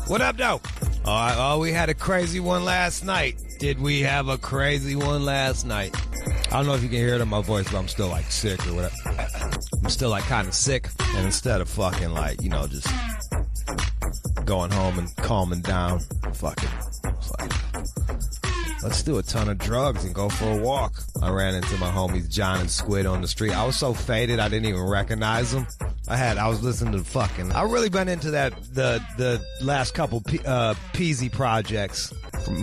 What up, though? Oh, we had a crazy one last night. Did we have a crazy one last night? I don't know if you can hear it in my voice, but I'm still like sick or whatever. I'm still like kind of sick. And instead of fucking like, you know, just going home and calming down, fucking, it's like, let's do a ton of drugs and go for a walk. I ran into my homies John and Squid on the street. I was so faded I didn't even recognize them. I was listening to I've really been into the last couple Peasy projects from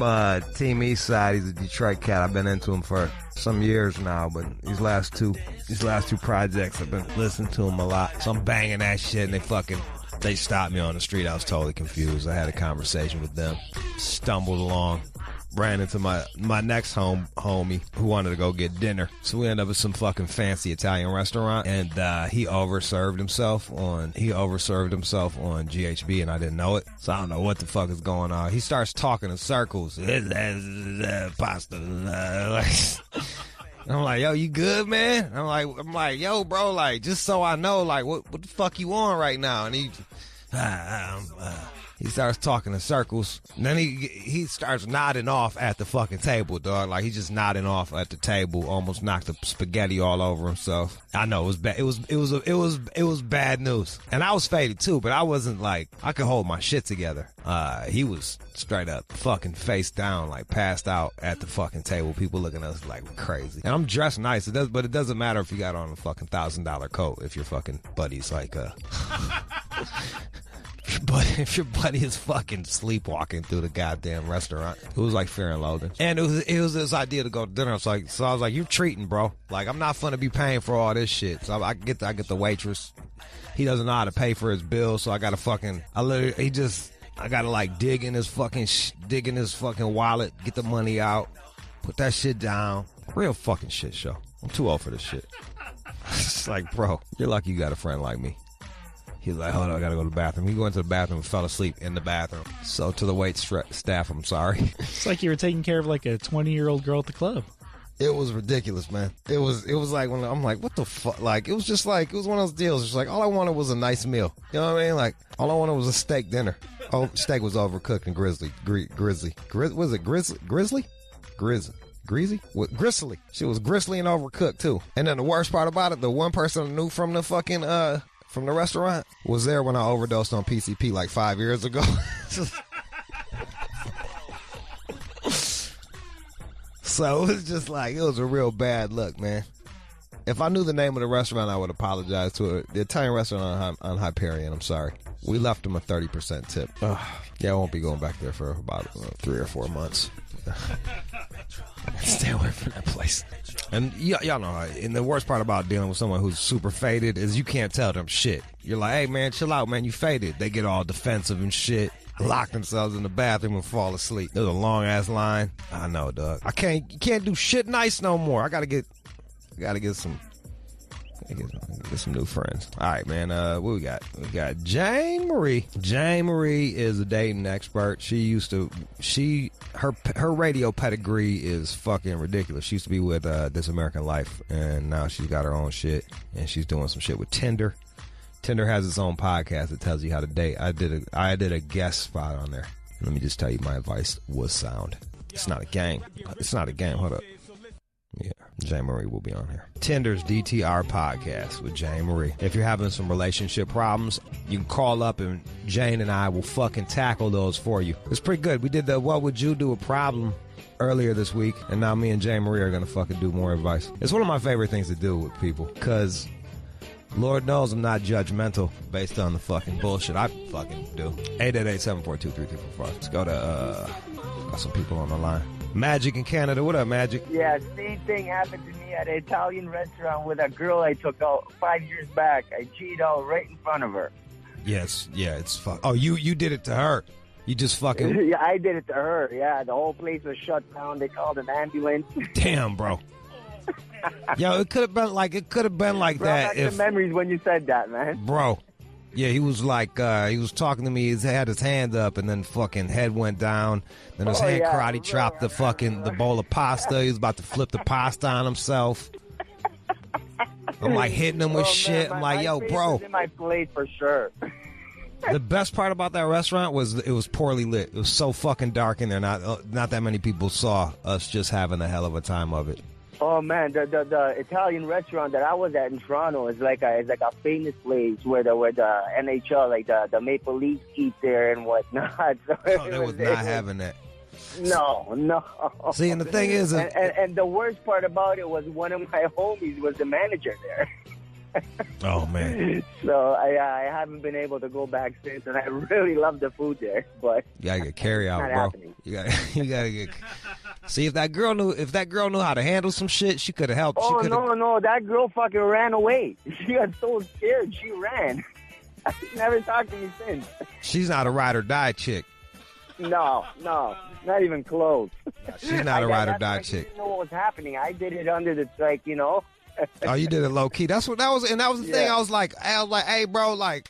Team Eastside. He's a Detroit cat. I've been into him for some years now, but these last two projects I've been listening to him a lot. So I'm banging that shit and they stopped me on the street. I was totally confused. I had a conversation with them, stumbled along, ran into my next homie who wanted to go get dinner. So we ended up at some fucking fancy Italian restaurant, and he overserved himself on GHB, and I didn't know it. So I don't know what the fuck is going on. He starts talking in circles. Pasta. I'm like, yo, you good, man? I'm like, yo, bro, like, just so I know, like, what the fuck you on right now? And he starts talking in circles, and then he starts nodding off at the fucking table, dog. Like, he's just nodding off at the table, almost knocked the spaghetti all over himself. I know it was bad. It was bad news, and I was faded too, but I wasn't like I could hold my shit together. He was straight up fucking face down, like passed out at the fucking table. People looking at us like crazy, and I'm dressed nice. But it doesn't matter if you got on a fucking $1,000 coat if your fucking buddy's like But if your buddy is fucking sleepwalking through the goddamn restaurant, it was like Fear and Loathing. And it was this idea to go to dinner. So I was like, you're treating, bro. Like, I'm not finna be paying for all this shit. So I get the waitress. He doesn't know how to pay for his bill, so I gotta like dig in his fucking wallet, get the money out, put that shit down. Real fucking shit show. I'm too old for this shit. It's like, bro, you're lucky you got a friend like me. He was like, hold on, I gotta go to the bathroom. He went to the bathroom and fell asleep in the bathroom. So to the wait staff, I'm sorry. It's like you were taking care of like a 20-year-old girl at the club. It was ridiculous, man. It was like when I'm like, what the fuck? Like, it was just like, it was one of those deals. It's like, all I wanted was a nice meal. You know what I mean? Like, all I wanted was a steak dinner. Oh, steak was overcooked and grizzly. Was it grizzly? Greasy? What, gristly. She was gristly and overcooked too. And then the worst part about it, the one person I knew from the fucking, from the restaurant was there when I overdosed on PCP like 5 years ago. So it was just like, it was a real bad look, man. If I knew the name of the restaurant, I would apologize to it. The Italian restaurant on Hyperion, I'm sorry. We left them a 30% tip. Yeah, I won't be going back there for about 3 or 4 months. Stay away from that place. And y'all know, and the worst part about dealing with someone who's super faded is you can't tell them shit. You're like, hey man, chill out, man, you faded. They get all defensive and shit, lock themselves in the bathroom and fall asleep. There's a long ass line. I know, dog. You can't do shit nice no more. I gotta get some new friends. All right, man. What we got? We got Jane Mrhbee. Jane Mrhbee is a dating expert. Her radio pedigree is fucking ridiculous. She used to be with This American Life, and now she's got her own shit, and she's doing some shit with Tinder. Tinder has its own podcast that tells you how to date. I did a guest spot on there. Let me just tell you, my advice was sound. It's not a gang. Hold up. Yeah, Jane Mrhbee will be on here. Tinder's DTR podcast with Jane Mrhbee. If you're having some relationship problems, you can call up and Jane and I will fucking tackle those for you. It's pretty good. We did the What Would You Do a Problem earlier this week, and now me and Jane Mrhbee are going to fucking do more advice. It's one of my favorite things to do with people, because Lord knows I'm not judgmental based on the fucking bullshit I fucking do. 888-742-3344. Let's go to, got some people on the line. Magic in Canada. What up, Magic? Yeah, same thing happened to me at an Italian restaurant with a girl I took out 5 years back. I cheated out right in front of her. Yes, yeah, it's fuck. Oh, you did it to her. You just fucking... Yeah, I did it to her. Yeah, the whole place was shut down. They called an ambulance. Damn, bro. Yo, it could have been like bro, that. If the memories when you said that, man. Bro. Yeah, he was like, he was talking to me. He had his hand up, and then fucking head went down. Then his hand karate chopped the bowl of pasta. He was about to flip the pasta on himself. I'm like hitting him with shit. I'm like, yo, bro. In my plate for sure. The best part about that restaurant was it was poorly lit. It was so fucking dark in there. Not that many people saw us just having a hell of a time of it. Oh man, the Italian restaurant that I was at in Toronto is like a famous place where the NHL, like the Maple Leafs eat there and whatnot. So They was not having that. No. See, and the thing is, and the worst part about it was one of my homies was the manager there. Oh man! So I haven't been able to go back since, and I really love the food there. But you gotta get carry out, bro. Happening. You gotta get. See, if that girl knew how to handle some shit, she could have helped. Oh no, that girl fucking ran away. She got so scared, she ran. She never talked to me since. She's not a ride or die chick. No, not even close. She's not a ride or die chick. I didn't know what was happening. I did it under the Oh, you did it low key. That was the thing. I was like, hey, bro, like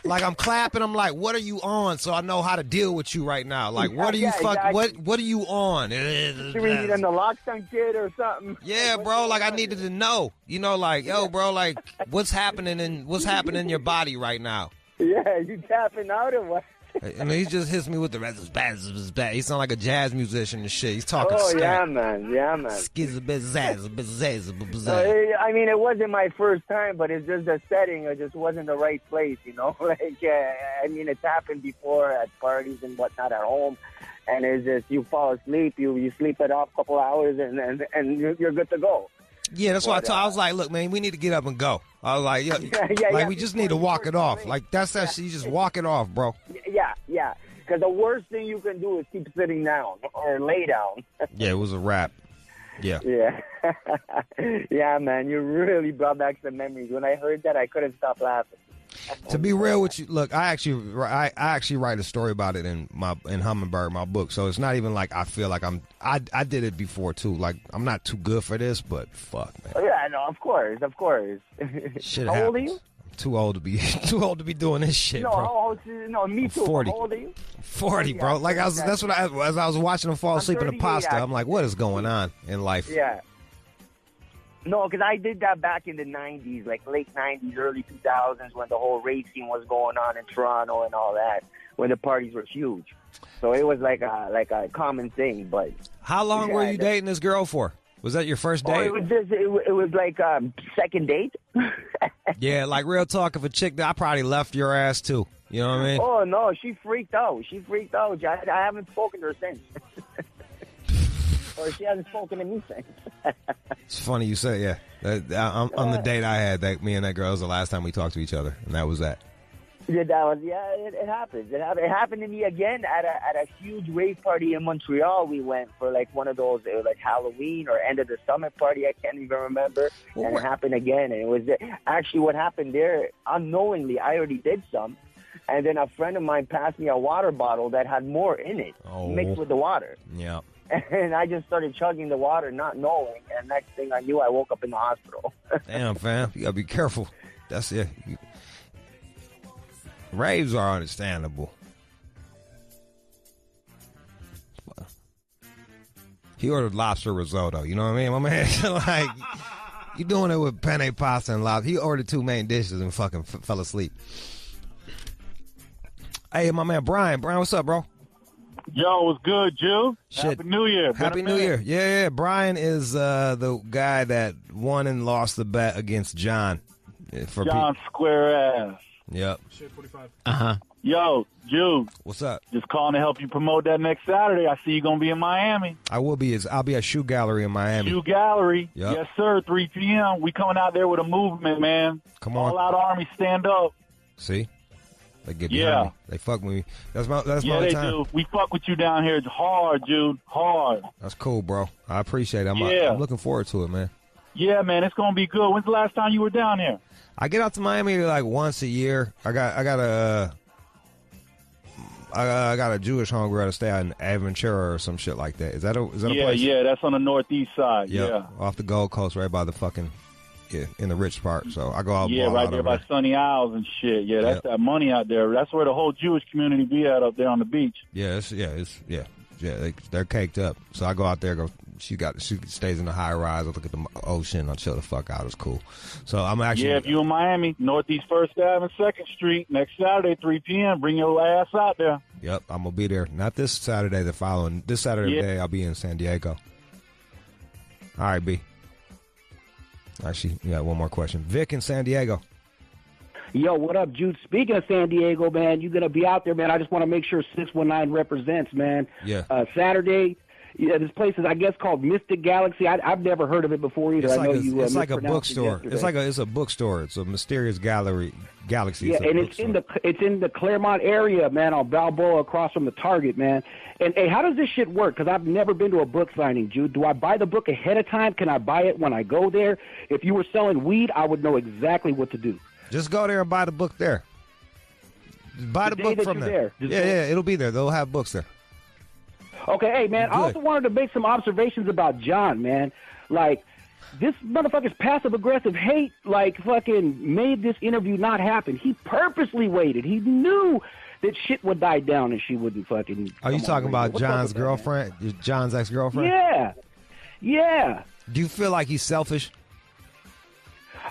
I'm clapping. I'm like, what are you on? So I know how to deal with you right now. Like, what are you exactly. What are you on? Should we need on the lockdown kid or something? Yeah, bro. Like I needed to know. You know, like, yo, bro, like what's happening in your body right now? Yeah, you tapping out or what? And he just hits me with the rest. He sound like a jazz musician and shit. He's talking. Oh scat. yeah, man. I mean, it wasn't my first time, but it's just the setting. It just wasn't the right place, you know. Like, I mean, it's happened before at parties and whatnot at home, and it's just you fall asleep, you sleep it off a couple hours, and you're good to go. Yeah, that's why I was like, look, man, we need to get up and go. I was like, we just need to walk it off. Like, that's that shit. You just walk it off, bro. Yeah. Because the worst thing you can do is keep sitting down or lay down. Yeah, it was a wrap. Yeah. Yeah. Yeah, man, you really brought back some memories. When I heard that, I couldn't stop laughing. To be real with you, look, I actually write a story about it in Mrhbee, my book. So it's not even like I feel like I did it before too. Like I'm not too good for this, but fuck, man. Oh, yeah, no, of course. Shit How happens. old are you? I'm too old to be doing this shit, no, bro. Me too. 40. How old are you? 40, bro. Like as I was watching him fall asleep in the pasta, actually. I'm like, what is going on in life? Yeah. No, because I did that back in the 90s, like late 90s, early 2000s, when the whole racing was going on in Toronto and all that, when the parties were huge. So it was like a common thing. But how long were you dating this girl for? Was that your first date? It was like second date. Yeah, like real talk. If a chick, I probably left your ass too. You know what I mean? Oh no, she freaked out. I haven't spoken to her since. Or she hasn't spoken to me since. It's funny you say, yeah. On the date I had, me and that girl, was the last time we talked to each other, and that was that. It happened. It happened to me again at a huge rave party in Montreal. We went for like one of those, it was like Halloween or end of the summer party. I can't even remember. And it happened again. And it was actually what happened there. Unknowingly, I already did some. And then a friend of mine passed me a water bottle that had more in it mixed with the water. Yeah. And I just started chugging the water, not knowing. And next thing I knew, I woke up in the hospital. Damn, fam. You got to be careful. That's it. Raves are understandable. He ordered lobster risotto. You know what I mean? My man, like, you doing it with penne pasta and lobster. He ordered 2 main dishes and fucking fell asleep. Hey, my man, Brian. Brian, what's up, bro? Yo, what's good, Jude? Shit. Happy New Year. Happy New Year. Yeah. Brian is the guy that won and lost the bet against John. John Square Ass. Yep. Shit, 45. Uh-huh. Yo, Jude. What's up? Just calling to help you promote that next Saturday. I see you going to be in Miami. I will be. I'll be at Shoe Gallery in Miami. Shoe Gallery. Yep. Yes, sir. 3 p.m. We coming out there with a movement, man. Come on. All out Army, stand up. See? They get behind me. They fuck with me. That's my they time. do. We fuck with you down here. It's hard, Jude. Hard. That's cool, bro. I appreciate it. I'm looking forward to it, man. Yeah, man. It's going to be good. When's the last time you were down here? I get out to Miami like once a year. I got a Jewish homegirl to stay out in Aventura or some shit like that. Is that a place? Yeah, that's on the northeast side. Yep. Yeah, off the Gold Coast, right by the fucking in the rich part. So I go out. Yeah, right there by Sunny Isles and shit. Yeah, that's that money out there. That's where the whole Jewish community be at up there on the beach. Yeah, they're caked up. So I go out there, she stays in the high rise. I look at the ocean. I chill the fuck out. It's cool. So I'm actually. Yeah, if you in Miami, Northeast First Ave and 2nd Street, next Saturday, 3 p.m., bring your ass out there. Yep, I'm going to be there. Not this Saturday, the following. This Saturday day, I'll be in San Diego. All right, B. Actually, you got one more question. Vic in San Diego. Yo, what up, Jude? Speaking of San Diego, man, you're going to be out there, man. I just want to make sure 619 represents, man. Yeah. Saturday. Yeah, this place is, I guess, called Mystic Galaxy. I've never heard of it before either. It's like a bookstore. It's a bookstore. It's a mysterious galaxy. Yeah, and it's in the Claremont area, man, on Balboa, across from the Target, man. And hey, how does this shit work? Because I've never been to a book signing, Jude. Do I buy the book ahead of time? Can I buy it when I go there? If you were selling weed, I would know exactly what to do. Just go there and buy the book there. Buy the book from there. Yeah, it'll be there. They'll have books there. Okay, hey, man, I also wanted to make some observations about John, man. Like, this motherfucker's passive-aggressive hate, like, fucking made this interview not happen. He purposely waited. He knew that shit would die down and she wouldn't fucking... Are you talking about John's girlfriend? John's ex-girlfriend? Yeah. Do you feel like he's selfish?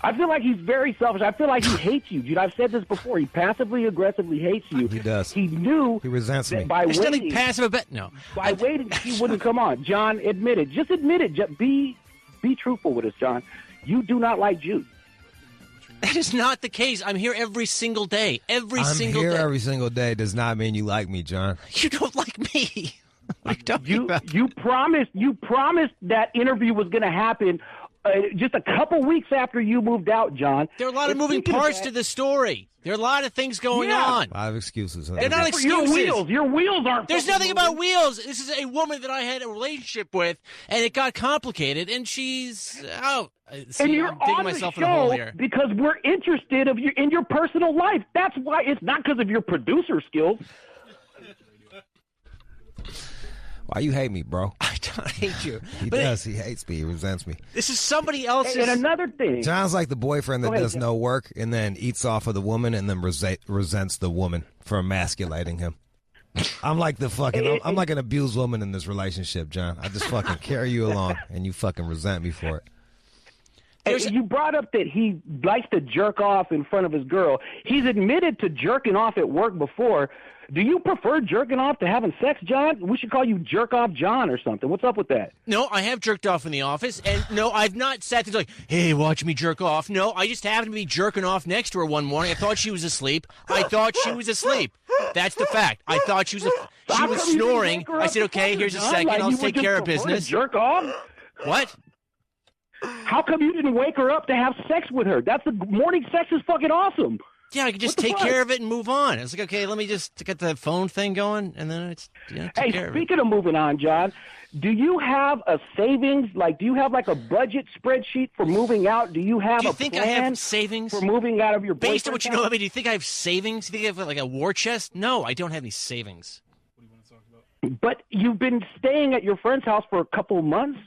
I feel like he's very selfish. I feel like he hates you, dude. I've said this before. He passively, aggressively hates you. He does. He knew he resents me. By There's waiting, nothing passive about no. By waiting, he wouldn't come on. John, admit it. Just admit it. Just be truthful with us, John. You do not like Jude. That is not the case. I'm here every single day. Every single day. Every single day does not mean you like me, John. You don't like me. What are you talking about? You promised that interview was going to happen just a couple weeks after you moved out, John. There are a lot of moving parts to the story. There are a lot of things going on. I have excuses. They're not excuses. Your wheels aren't. There's nothing about wheels. This is a woman that I had a relationship with, and it got complicated, and she's out. And you're on the show because we're interested in your personal life. That's why. It's not because of your producer skills. Why you hate me, bro? I don't hate you. He does. He hates me. He resents me. This is somebody else's. And another thing. John's like the boyfriend that does no work and then eats off of the woman and then resents the woman for emasculating him. I'm like the fucking. I'm like an abused woman in this relationship, John. I just fucking carry you along and you fucking resent me for it. Hey, you brought up that he likes to jerk off in front of his girl. He's admitted to jerking off at work before. Do you prefer jerking off to having sex, John? We should call you Jerk Off John or something. What's up with that? No, I have jerked off in the office, and no, I've not sat there like, hey, watch me jerk off. No, I just happened to be jerking off next to her one morning. I thought she was asleep. That's the fact. I thought she was snoring. I said, okay, here's a second. I'll take care of business. Jerk off? What? How come you didn't wake her up to have sex with her? The morning sex is fucking awesome. Yeah, I could just take care of it and move on. It's like, okay, let me just get the phone thing going, and then it's take care of it. Speaking of moving on, John, do you have a savings? Like, do you have like a budget spreadsheet for moving out? Do you have think I have savings for moving out of your based on what you know about me? Do you think I have savings? Do you think I have like a war chest? No, I don't have any savings. What do you want to talk about? But you've been staying at your friend's house for a couple of months.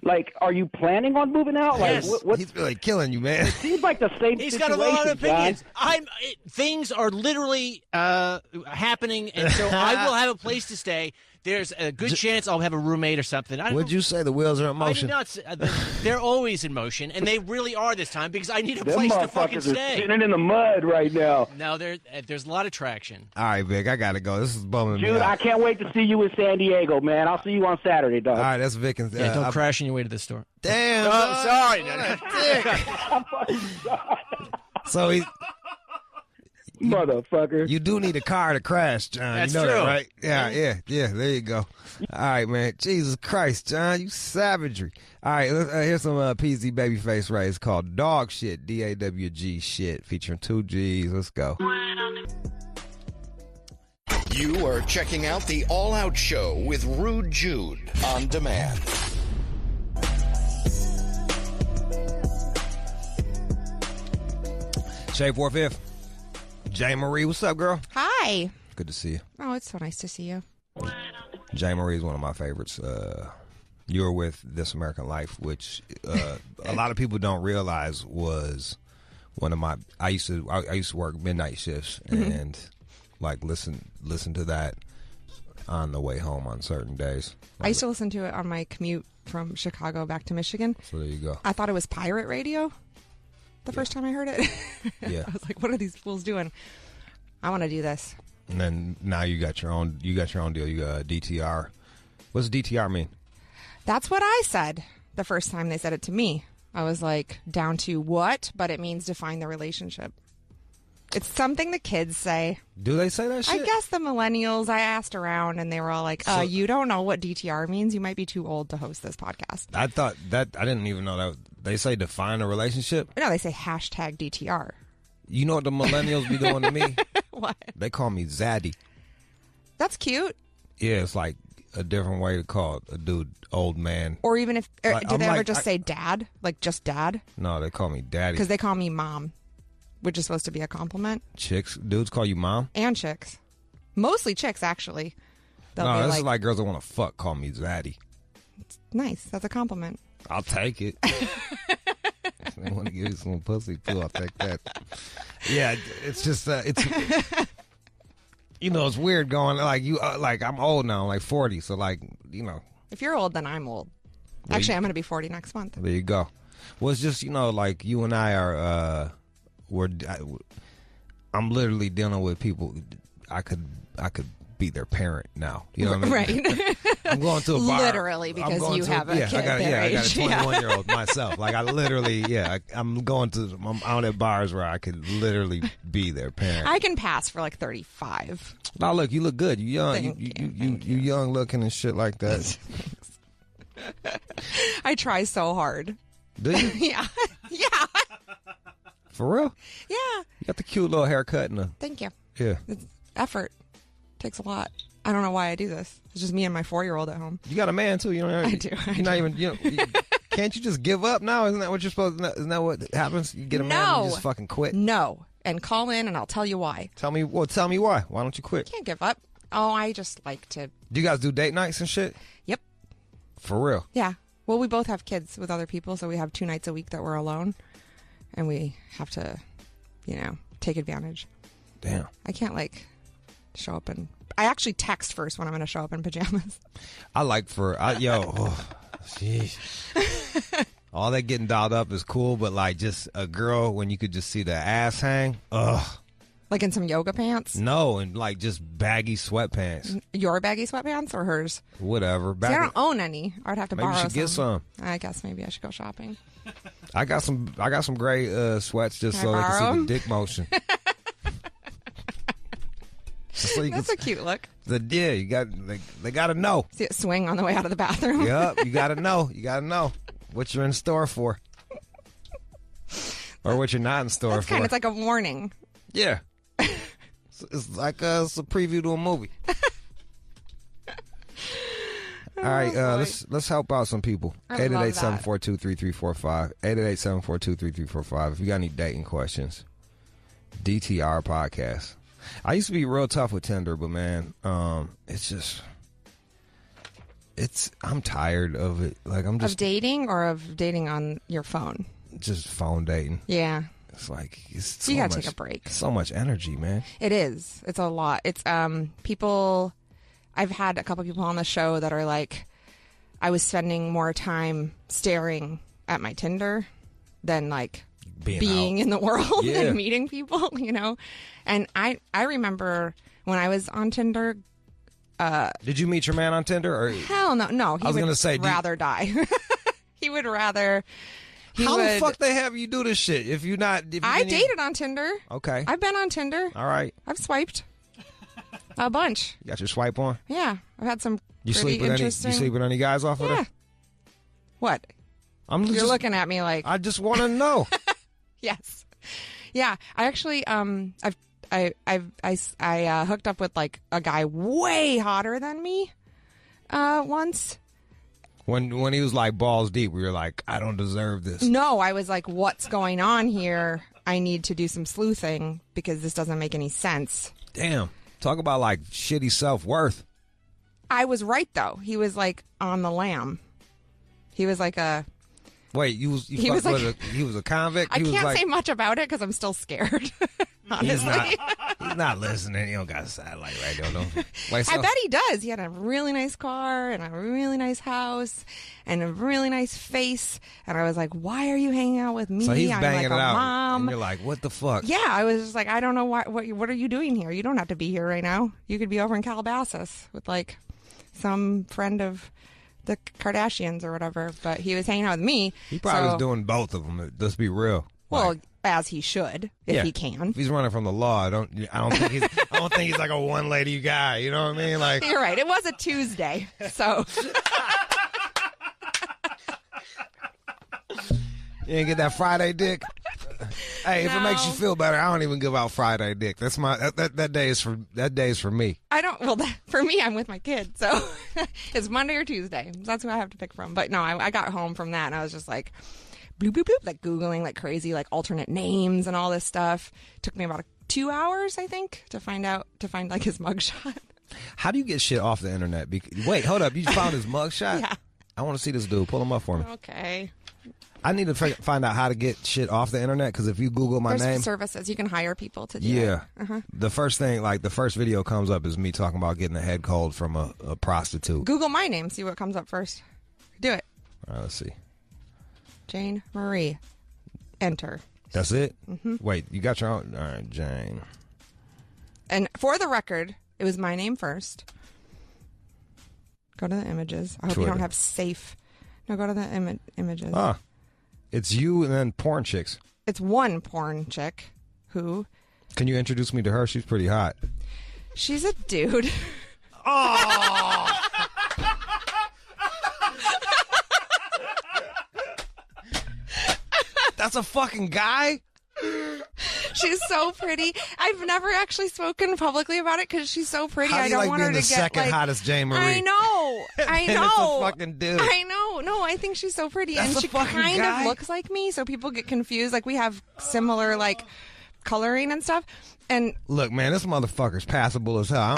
Like, are you planning on moving out? Yes. Like, he's really killing you, man. It seems like the same He's situation, got a lot of opinions. John. Things are literally happening, and so I will have a place to stay. There's a good chance I'll have a roommate or something. Would you say the wheels are in motion? I did not. They're always in motion, and they really are this time because I need a place to fucking stay. Are spinning in the mud right now. No, there's a lot of traction. All right, Vic, I gotta go. This is bumming me Jude, out. I can't wait to see you in San Diego, man. I'll see you on Saturday, dog. All right, that's Vic. And, don't crash on your way to the store. Damn. Sorry. So he. Motherfucker. You do need a car to crash, John. That's you know true. That, right? Yeah. There you go. All right, man. Jesus Christ, John, you savagery. All right, here's some PZ Babyface right. It's called Dog Shit, DAWG Shit, featuring 2 G's. Let's go. You are checking out the All Out Show with Rude Jude on demand. Shave 4/5. J. Marie, what's up, girl? Hi. Good to see you. Oh, it's so nice to see you. J. Marie is one of my favorites. You were with This American Life, which a lot of people don't realize was one of my. I used to work midnight shifts and like listen to that on the way home on certain days. I used to listen to it on my commute from Chicago back to Michigan. So there you go. I thought it was pirate radio the first time I heard it. Yeah. I was like, what are these fools doing? I want to do this. And then now you got your own deal. You got DTR. What's DTR mean? That's what I said the first time they said it to me. I was like, down to what? But it means define the relationship. It's something the kids say. Do they say that shit? I guess the millennials, I asked around and they were all like, you don't know what DTR means? You might be too old to host this podcast. I thought that, I didn't even know that. They say define a relationship? No, they say hashtag DTR. You know what the millennials be doing to me? What? They call me Zaddy. That's cute. Yeah, it's like a different way to call a dude old man. Or even if, Like, do I'm they ever like, just say dad? Like just dad? No, they call me daddy. Because they call me mom, which is supposed to be a compliment. Dudes call you mom? And chicks. Mostly chicks, actually. They'll No, be this is like girls that want to fuck call me Zaddy. nice. That's a compliment. I'll take it. If they want to give you some pussy too, I'll take that. Yeah, it's just it's you know, it's weird going like you like I'm old now, I'm like 40, so like, you know. If you're old, then I'm old. Actually, I'm going to be 40 next month. There you go. Well, it's just, you know, like you and I are I'm literally dealing with people I could be their parent now. You know what I mean? Right. I'm going to a bar. Literally, because you have a kid I their got a age. 21-year-old myself. Like I literally, I'm out at bars where I could literally be their parent. I can pass for like 35. Now look, you look good. You young. Thank You young looking and shit like that. I try so hard. Do you? Yeah. Yeah. For real? Yeah. You got the cute little haircut and Thank you. yeah. It's effort. Takes a lot. I don't know why I do this. It's just me and my 4-year-old at home. You got a man too. You know. I do. You're not even. Can't you just give up now? Isn't that what you're supposed to? Isn't that what happens? You get a man and you just fucking quit. No. And call in and I'll tell you why. Tell me why. Why don't you quit? Can't give up. Oh, I just like to. Do you guys do date nights and shit? Yep. For real? Yeah. Well, we both have kids with other people, so we have 2 nights a week that we're alone, and we have to, take advantage. Damn. I can't show up and. I actually text first when I'm going to show up in pajamas. Jeez. All that getting dolled up is cool, but like just a girl when you could just see the ass hang, ugh. Like in some yoga pants? No, and like just baggy sweatpants. Your baggy sweatpants or hers? Whatever. See, I don't own any. I would have to maybe borrow you should get some. I guess maybe I should go shopping. I got some gray sweats just so they can see the dick motion. So That's a cute look. You got they got to know. See it swing on the way out of the bathroom. Yep, you got to know. You got to know what you're in store for, or what you're not in store for. It's like a warning. Yeah, it's like it's a preview to a movie. All right, let's help out some people. 888-742-3345. 888-742-3345. If you got any dating questions, DTR podcast. I used to be real tough with Tinder, but man, I'm tired of it. Like I'm just of dating or of dating on your phone. Just phone dating. Yeah, it's like it's you gotta take a break. So much energy, man. It is. It's a lot. It's people. I've had a couple people on the show that are like, I was spending more time staring at my Tinder than like being in the world and meeting people, And I remember when I was on Tinder. Did you meet your man on Tinder? Or hell no, no. He would rather die. He would rather. How the fuck they have you do this shit if you're not? I dated on Tinder. Okay, I've been on Tinder. All right, I've swiped a bunch. You got your swipe on? Yeah, I've had some. You sleep with any guys off of there? What? You're looking at me like I just want to know. Yes. Yeah. I actually I hooked up with like a guy way hotter than me once. When he was like balls deep, we were like, I don't deserve this. No, I was like, what's going on here? I need to do some sleuthing because this doesn't make any sense. Damn. Talk about like shitty self-worth. I was right though. He was like on the lam. He was like Wait, he was a convict? I He was can't like, say much about it because I'm still scared. Honestly. He's not listening. He don't got a satellite radio, no. Wait, I bet he does. He had a really nice car and a really nice house and a really nice face. And I was like, why are you hanging out with me? So he's I'm banging like it a out. mom. And you're like, what the fuck? Yeah, I was just like, I don't know what are you doing here? You don't have to be here right now. You could be over in Calabasas with like some friend of the Kardashians or whatever. But he was hanging out with me. He probably was doing both of them. Let's be real. Well, like, as he should, if he can. If he's running from the law, I don't think he's like a one lady guy. You know what I mean? Like, you're right. It was a Tuesday, so. You ain't get that Friday dick. Hey, if it makes you feel better, I don't even give out Friday dick. That's my that day is for me. I don't. Well, for me, I'm with my kid, so it's Monday or Tuesday. That's who I have to pick from. But no, I got home from that, and I was just like, bloop bloop bloop, like Googling like crazy, like alternate names and all this stuff. Took me about 2 hours, I think, to find like his mugshot. How do you get shit off the internet? Wait, hold up. You found his mugshot? Yeah. I want to see this dude. Pull him up for me. Okay. I need to find out how to get shit off the internet, because if you Google my There's name, services you can hire people to do. Yeah. Uh-huh. The first thing, like the first video comes up is me talking about getting a head cold from a prostitute. Google my name, see what comes up first. Do it. All right, let's see. Jane Mrhbee. Enter. That's it? Mm-hmm. Wait, you got your own? All right, Jane. And for the record, it was my name first. Go to the images. I hope you don't have safe. No, go to the images. Ah. It's you and then porn chicks. It's one porn chick who... Can you introduce me to her? She's pretty hot. She's a dude. Oh! That's a fucking guy? She's so pretty. I've never actually spoken publicly about it because she's so pretty. I don't want her to get second hottest Jane Mrhbee? I know. I know. It's a fucking dude. I know. No, I think she's so pretty, and she kind of looks like me, so people get confused. Like we have similar like coloring and stuff. And look, man, this motherfucker's passable as hell.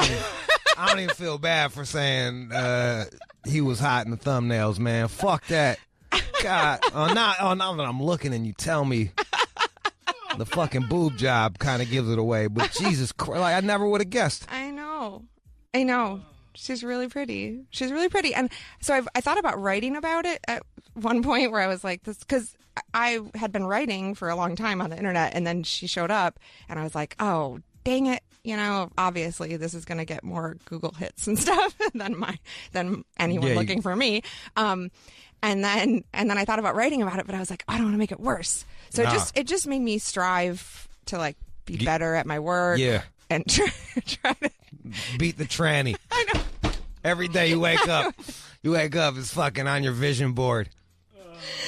I don't even feel bad for saying he was hot in the thumbnails, man. Fuck that. God, now that I'm looking and you tell me. The fucking boob job kind of gives it away, but Jesus Christ, like, I never would have guessed. I know. She's really pretty. And so I thought about writing about it at one point where I was like, this, because I had been writing for a long time on the internet, and then she showed up, and I was like, oh, dang it. You know, obviously this is going to get more Google hits and stuff than anyone looking for me. And then I thought about writing about it, but I was like, I don't want to make it worse. So it just made me strive to like be better at my work. Yeah. And try to beat the tranny. I know. Every day you wake up, it's fucking on your vision board.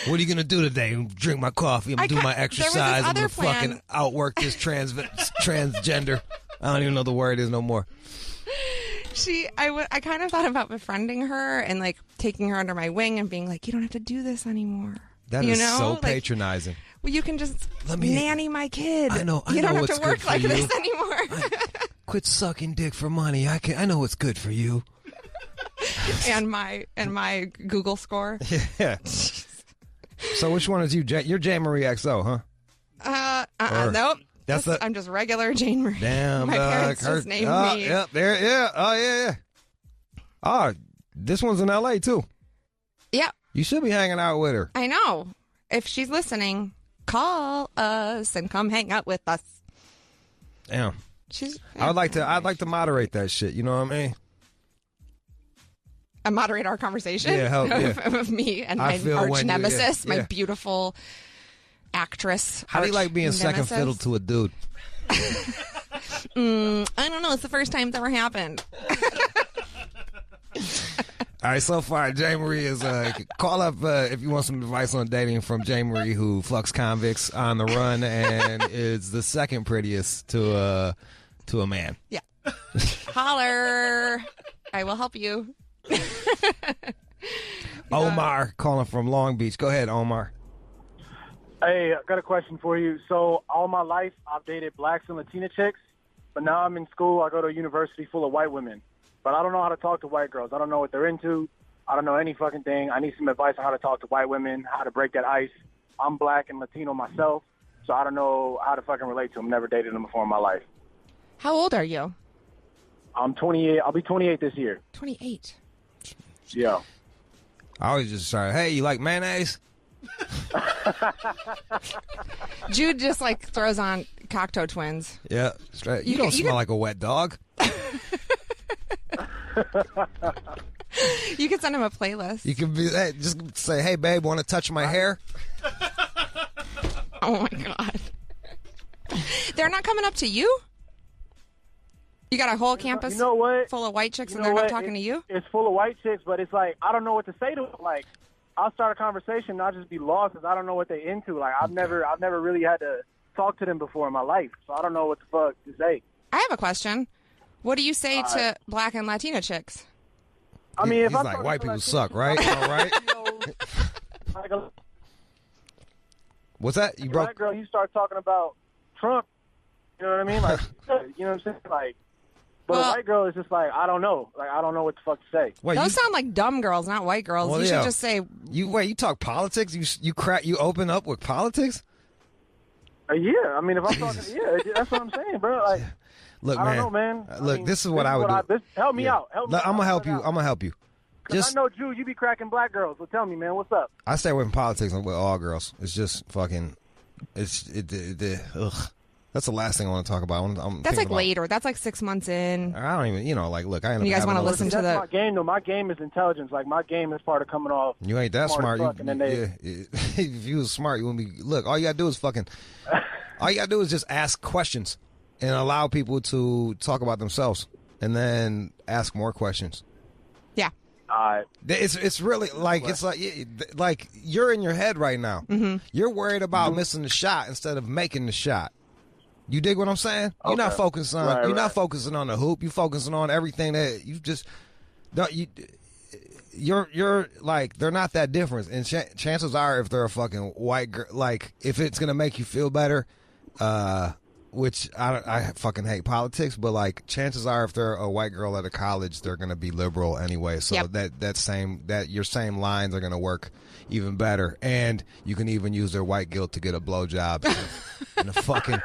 What are you gonna do today? Drink my coffee. I'm gonna do my exercise. I'm gonna fucking outwork this transgender. I don't even know the word is no more. I kind of thought about befriending her and like taking her under my wing and being like, you don't have to do this anymore. That is so patronizing. Well, you can just nanny my kid. I know. You don't have to work like this anymore. Quit sucking dick for money. I know what's good for you. and my Google score. Yeah. So which one is you? You're Jane Mrhbee XO, huh? Nope. I'm just regular Jane Mrhbee. Damn, my parents just named me. Yep, there. Yeah. Oh, yeah. Oh, this one's in L.A. too. Yep. You should be hanging out with her. I know. If she's listening, call us and come hang out with us. Damn. I'd like to moderate that shit. You know what I mean? Moderate our conversation. Yeah, of me and my arch nemesis, my beautiful actress. How do you like being second fiddle to a dude? I don't know. It's the first time it's ever happened. All right, so far, Jane Mrhbee is call up if you want some advice on dating from Jane Mrhbee, who fucks convicts on the run and is the second prettiest to a man. Yeah. Holler. I will help you. Omar calling from Long Beach. Go ahead, Omar. Hey, I got a question for you. So all my life, I've dated blacks and Latina chicks, but now I'm in school. I go to a university full of white women, but I don't know how to talk to white girls. I don't know what they're into. I don't know any fucking thing. I need some advice on how to talk to white women, how to break that ice. I'm black and Latino myself, so I don't know how to fucking relate to them. Never dated them before in my life. How old are you? I'm 28. I'll be 28 this year. 28. Yeah. I always just say, hey, you like mayonnaise? Jude just like throws on Cocteau Twins. Yeah, straight. You don't smell like a wet dog. You can send him a playlist. You can be just say, hey, babe, want to touch my hair? Oh my God. They're not coming up to you? You got a whole campus full of white chicks and they're not talking to you? It's full of white chicks, but it's like, I don't know what to say to them. Like, I'll start a conversation and I'll just be lost because I don't know what they're into. Like, I've never really had to talk to them before in my life, so I don't know what the fuck to say. I have a question. What do you say to black and Latina chicks? I mean, if he's I'm like, talking white to people Latino suck, right? All right. What's that? You broke? Black girl, you start talking about Trump. You know what I mean? Like, you know what I'm saying? Like, but a white girl is just like, I don't know. Like, I don't know what the fuck to say. Wait, those sound like dumb girls, not white girls. Well, you should just say. You talk politics? You open up with politics? Yeah, I mean, if I'm talking, that's what I'm saying, bro. Like, look, I man. don't know, man. Look, this is what I would do. Help me out. Help me out. I'm gonna help you. I'm gonna help you. Just, I know, Jude, you be cracking black girls. So tell me, man, what's up? I stay away from politics with all girls. It's just fucking. Ugh. That's the last thing I want to talk about. That's like later. That's like 6 months in. I don't even, like, look, I end up you guys want to listen to the. That's my game, though. My game is intelligence. Like, my game is part of coming off. You ain't that smart. If you was smart, you wouldn't be. Look, all you gotta do is fucking. All you gotta do is just ask questions and allow people to talk about themselves, and then ask more questions. Yeah. It's really like it's like you're in your head right now. Mm-hmm. You're worried about missing the shot instead of making the shot. You dig what I'm saying? Okay. You're not focusing on. You're not focusing on the hoop. You're focusing on everything that you just don't. You're like they're not that different. And chances are, if they're a fucking white girl, like if it's gonna make you feel better, which I fucking hate politics, but like chances are, if they're a white girl at a college, they're gonna be liberal anyway. So that your same lines are gonna work even better, and you can even use their white guilt to get a blowjob in a fucking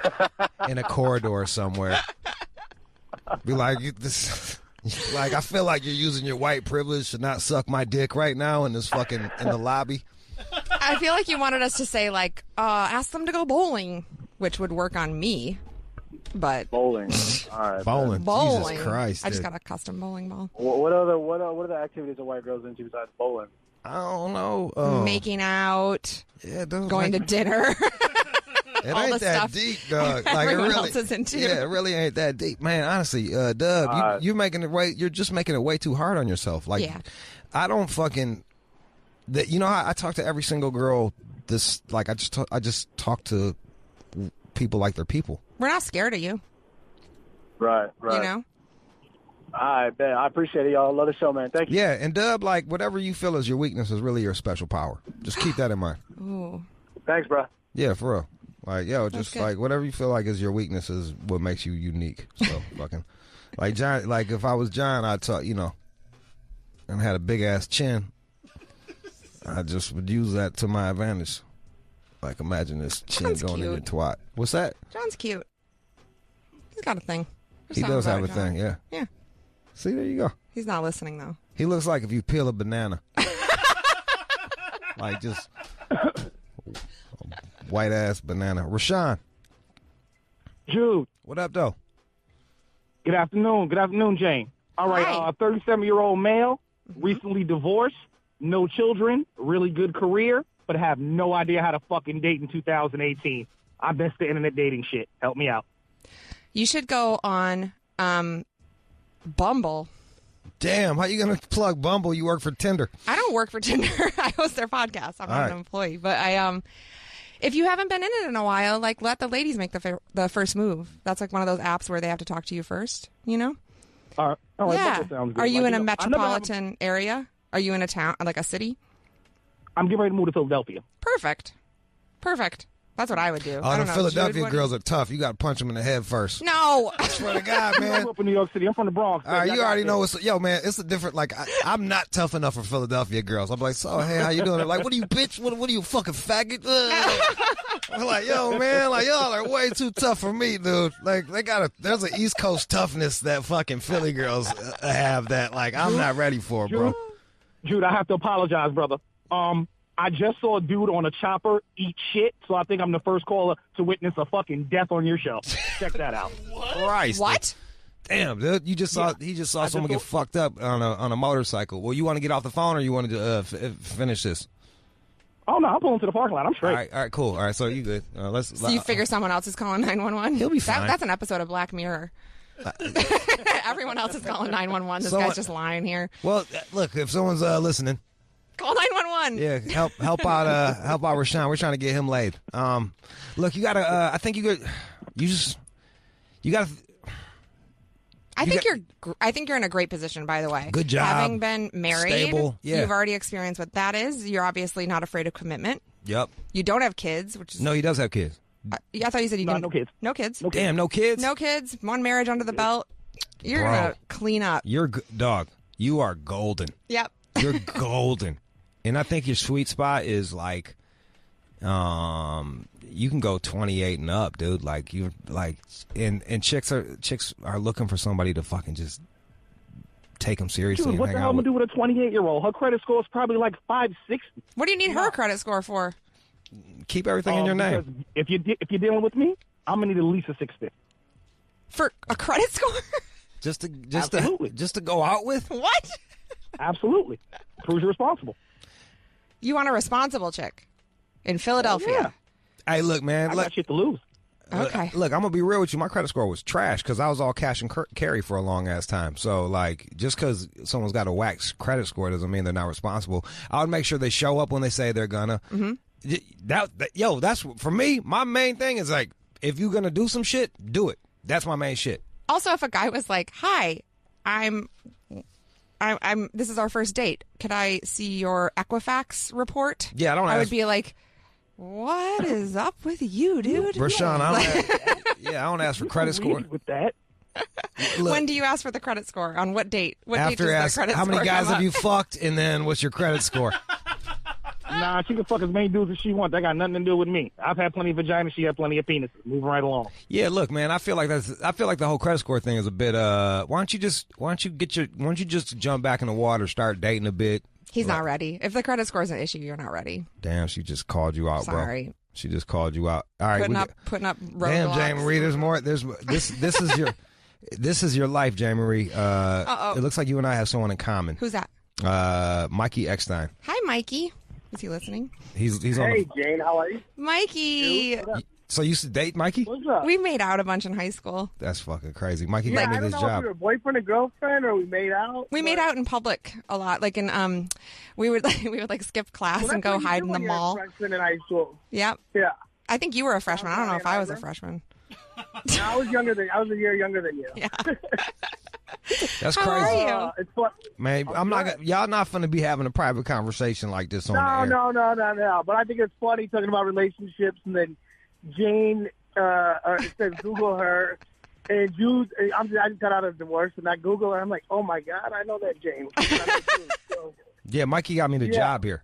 in a corridor somewhere. Be like this. Like I feel like you're using your white privilege to not suck my dick right now in this fucking in the lobby. I feel like you wanted us to say like, ask them to go bowling, which would work on me, but bowling. All right, bowling. Jesus Christ! I just got a custom bowling ball. What other activities are white girls into besides bowling? I don't know. Making out. Yeah, going to dinner. It ain't that deep, dog. Like everyone it really, else is into. Yeah, it really ain't that deep, man. Honestly, Dub, you're making it you're just making it way too hard on yourself. Like, I don't fucking. I talk to every single girl. I just talk to people like they're people. We're not scared of you. Right. You know. I bet. I appreciate it, y'all. Love the show, man. Thank you. Yeah, and Dub, like whatever you feel is your weakness is really your special power. Just keep that in mind. Ooh. Thanks, bro. Yeah, for real. Like, just like whatever you feel like is your weakness is what makes you unique. So fucking like John. Like if I was John, I'd talk. And had a big ass chin. I just would use that to my advantage. Like imagine this chin John's going cute. in your twat. What's that? John's cute. He's got a thing. He does have a thing. Yeah. Yeah. See, there you go. He's not listening though. He looks like if you peel a banana. Like just white ass banana. Rashawn. Jude. What up, though? Good afternoon. Good afternoon, Jane. All right, 37-year-old male, recently divorced, no children, really good career, but have no idea how to fucking date in 2018. I missed the internet dating shit. Help me out. You should go on Bumble. Damn, how you going to plug Bumble? You work for Tinder. I don't work for Tinder. I host their podcast. I'm not an employee. But if you haven't been in it in a while, like let the ladies make the first move. That's like one of those apps where they have to talk to you first, All right, that sounds good. Are you in a metropolitan area? Are you in a town, like a city? I'm getting ready to move to Philadelphia. Perfect. That's what I would do. Oh, I the don't know. Philadelphia Jude, girls are tough. You got to punch them in the head first. No. I swear to God, I man. grew up in New York City. I'm from the Bronx. All right, you already know what's... Yo, man, it's a different... Like, I'm not tough enough for Philadelphia girls. I'm like, so, hey, how you doing? They're like, what are you, bitch? What are you, fucking faggot? I'm like, yo, man, like, y'all are way too tough for me, dude. Like, there's an East Coast toughness that fucking Philly girls have that, like, I'm not ready for, bro. Jude, I have to apologize, brother. I just saw a dude on a chopper eat shit, so I think I'm the first caller to witness a fucking death on your show. Check that out. Christ. What? Damn, dude, he just saw someone get fucked up on a motorcycle. Well, you want to get off the phone or you want to finish this? Oh, no, I'm pulling to the parking lot. I'm straight. All right, cool. All right, so you good. So you figure someone else is calling 911? He'll be fine. That's an episode of Black Mirror. Everyone else is calling 911. This guy's just lying here. Well, look, if someone's listening, call 911. Yeah, help out Rashawn. We're trying to get him laid. Look, you gotta. I think you gotta. I think you're in a great position, by the way. Good job. Having been married, stable. Yeah. You've already experienced what that is. You're obviously not afraid of commitment. Yep. You don't have kids, which is... No, he does have kids. I thought you said you didn't. No kids. No kids. Damn, no kids? No kids. One marriage under the belt. You're going to clean up. You're dog. You are golden. Yep. You're golden. And I think your sweet spot is like, you can go 28 and up, dude. Like and chicks are looking for somebody to fucking just take them seriously. Dude, what the hell am I gonna do with a 28-year-old? Her credit score is probably like 560. What do you need her credit score for? Keep everything in your name. If you're dealing with me, I'm gonna need at least a 650. For a credit score? just to go out with? What? Absolutely. Proves you're responsible. You want a responsible chick in Philadelphia? Yeah. Hey, look, man. I got shit to lose. Okay. Look, I'm gonna be real with you. My credit score was trash because I was all cash and carry for a long ass time. So, like, just because someone's got a wax credit score doesn't mean they're not responsible. I would make sure they show up when they say they're gonna. Mm-hmm. That's for me. My main thing is like, if you're gonna do some shit, do it. That's my main shit. Also, if a guy was like, "Hi, I'm this is our first date. Could I see your Equifax report?" Yeah, I would be like, "What is up with you, dude?" Rashawn, I don't ask for credit score. With that. Look, when do you ask for the credit score? On what date? What date after does ask the credit how many score guys come have up? you fucked, and then what's your credit score? Nah, she can fuck as many dudes as she wants. That got nothing to do with me. I've had plenty of vaginas. She had plenty of penises. Moving right along. Yeah, look, man. I feel like the whole credit score thing is a bit. Why don't you just jump back in the water, start dating a bit? He's not ready. If the credit score is an issue, you're not ready. Damn, she just called you out, bro. Sorry. She just called you out. All right, putting up roadblocks. Damn, Jay Marie, there's more. This is your this is your life, Jay Marie. It looks like you and I have someone in common. Who's that? Mikey Eckstein. Hi, Mikey. Is he listening? He's on. Hey, Jane, how are you? Mikey. So you used to date Mikey? What's up? We made out a bunch in high school. That's fucking crazy. Mikey Yeah, got me I don't this know if job. we were boyfriend or girlfriend or we made out. We made out in public a lot. Like in we would skip class and go hide in the mall. Freshman in high school. Yep. Yeah. I think you were a freshman. I don't know if I was a freshman. No, I was a year younger than you. Yeah. That's How crazy. are you? It's fun. Man, y'all not finna be having a private conversation like this on the air. No. But I think it's funny talking about relationships, and then Jane says Google her, and Jude. I just got out of divorce, and I Google her. I'm like, oh my God, I know that Jane. Yeah, Mikey got me the job here.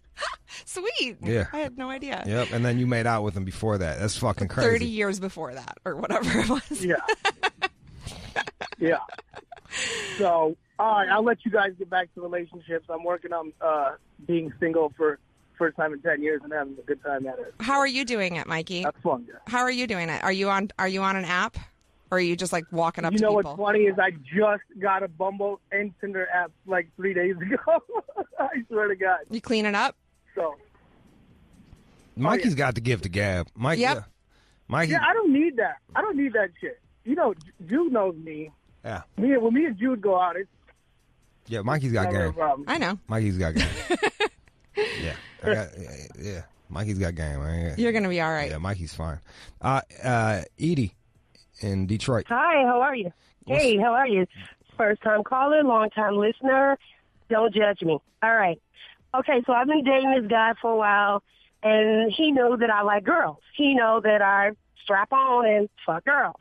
Sweet. Yeah. I had no idea. Yep, and then you made out with him before that. That's fucking crazy. 30 years before that, or whatever it was. Yeah. Yeah. So, all right, I'll let you guys get back to relationships. I'm working on being single for first time in 10 years and having a good time at it. How are you doing it, Mikey? That's fun. Yeah. How are you doing it? Are you on an app? Or are you just like walking up to people? You know people? what's funny is I just got a Bumble and Tinder app like 3 days ago. I swear to God. You cleaning up? So Mikey's got the gift of gab. Mikey. Yep. Yeah. Mikey. Yeah, I don't need that. I don't need that shit. You know, Jude knows me. Yeah. When me and Jude go out, it's Yeah, Mikey's got never a game. problem. I know. Mikey's got game. Yeah. Mikey's got game. Man. You're going to be all right. Yeah, Mikey's fine. Edie in Detroit. Hi, how are you? Hey, how are you? First time caller, long time listener. Don't judge me. All right. Okay, so I've been dating this guy for a while. and he knew that I like girls. He knew that I strap on and fuck girls.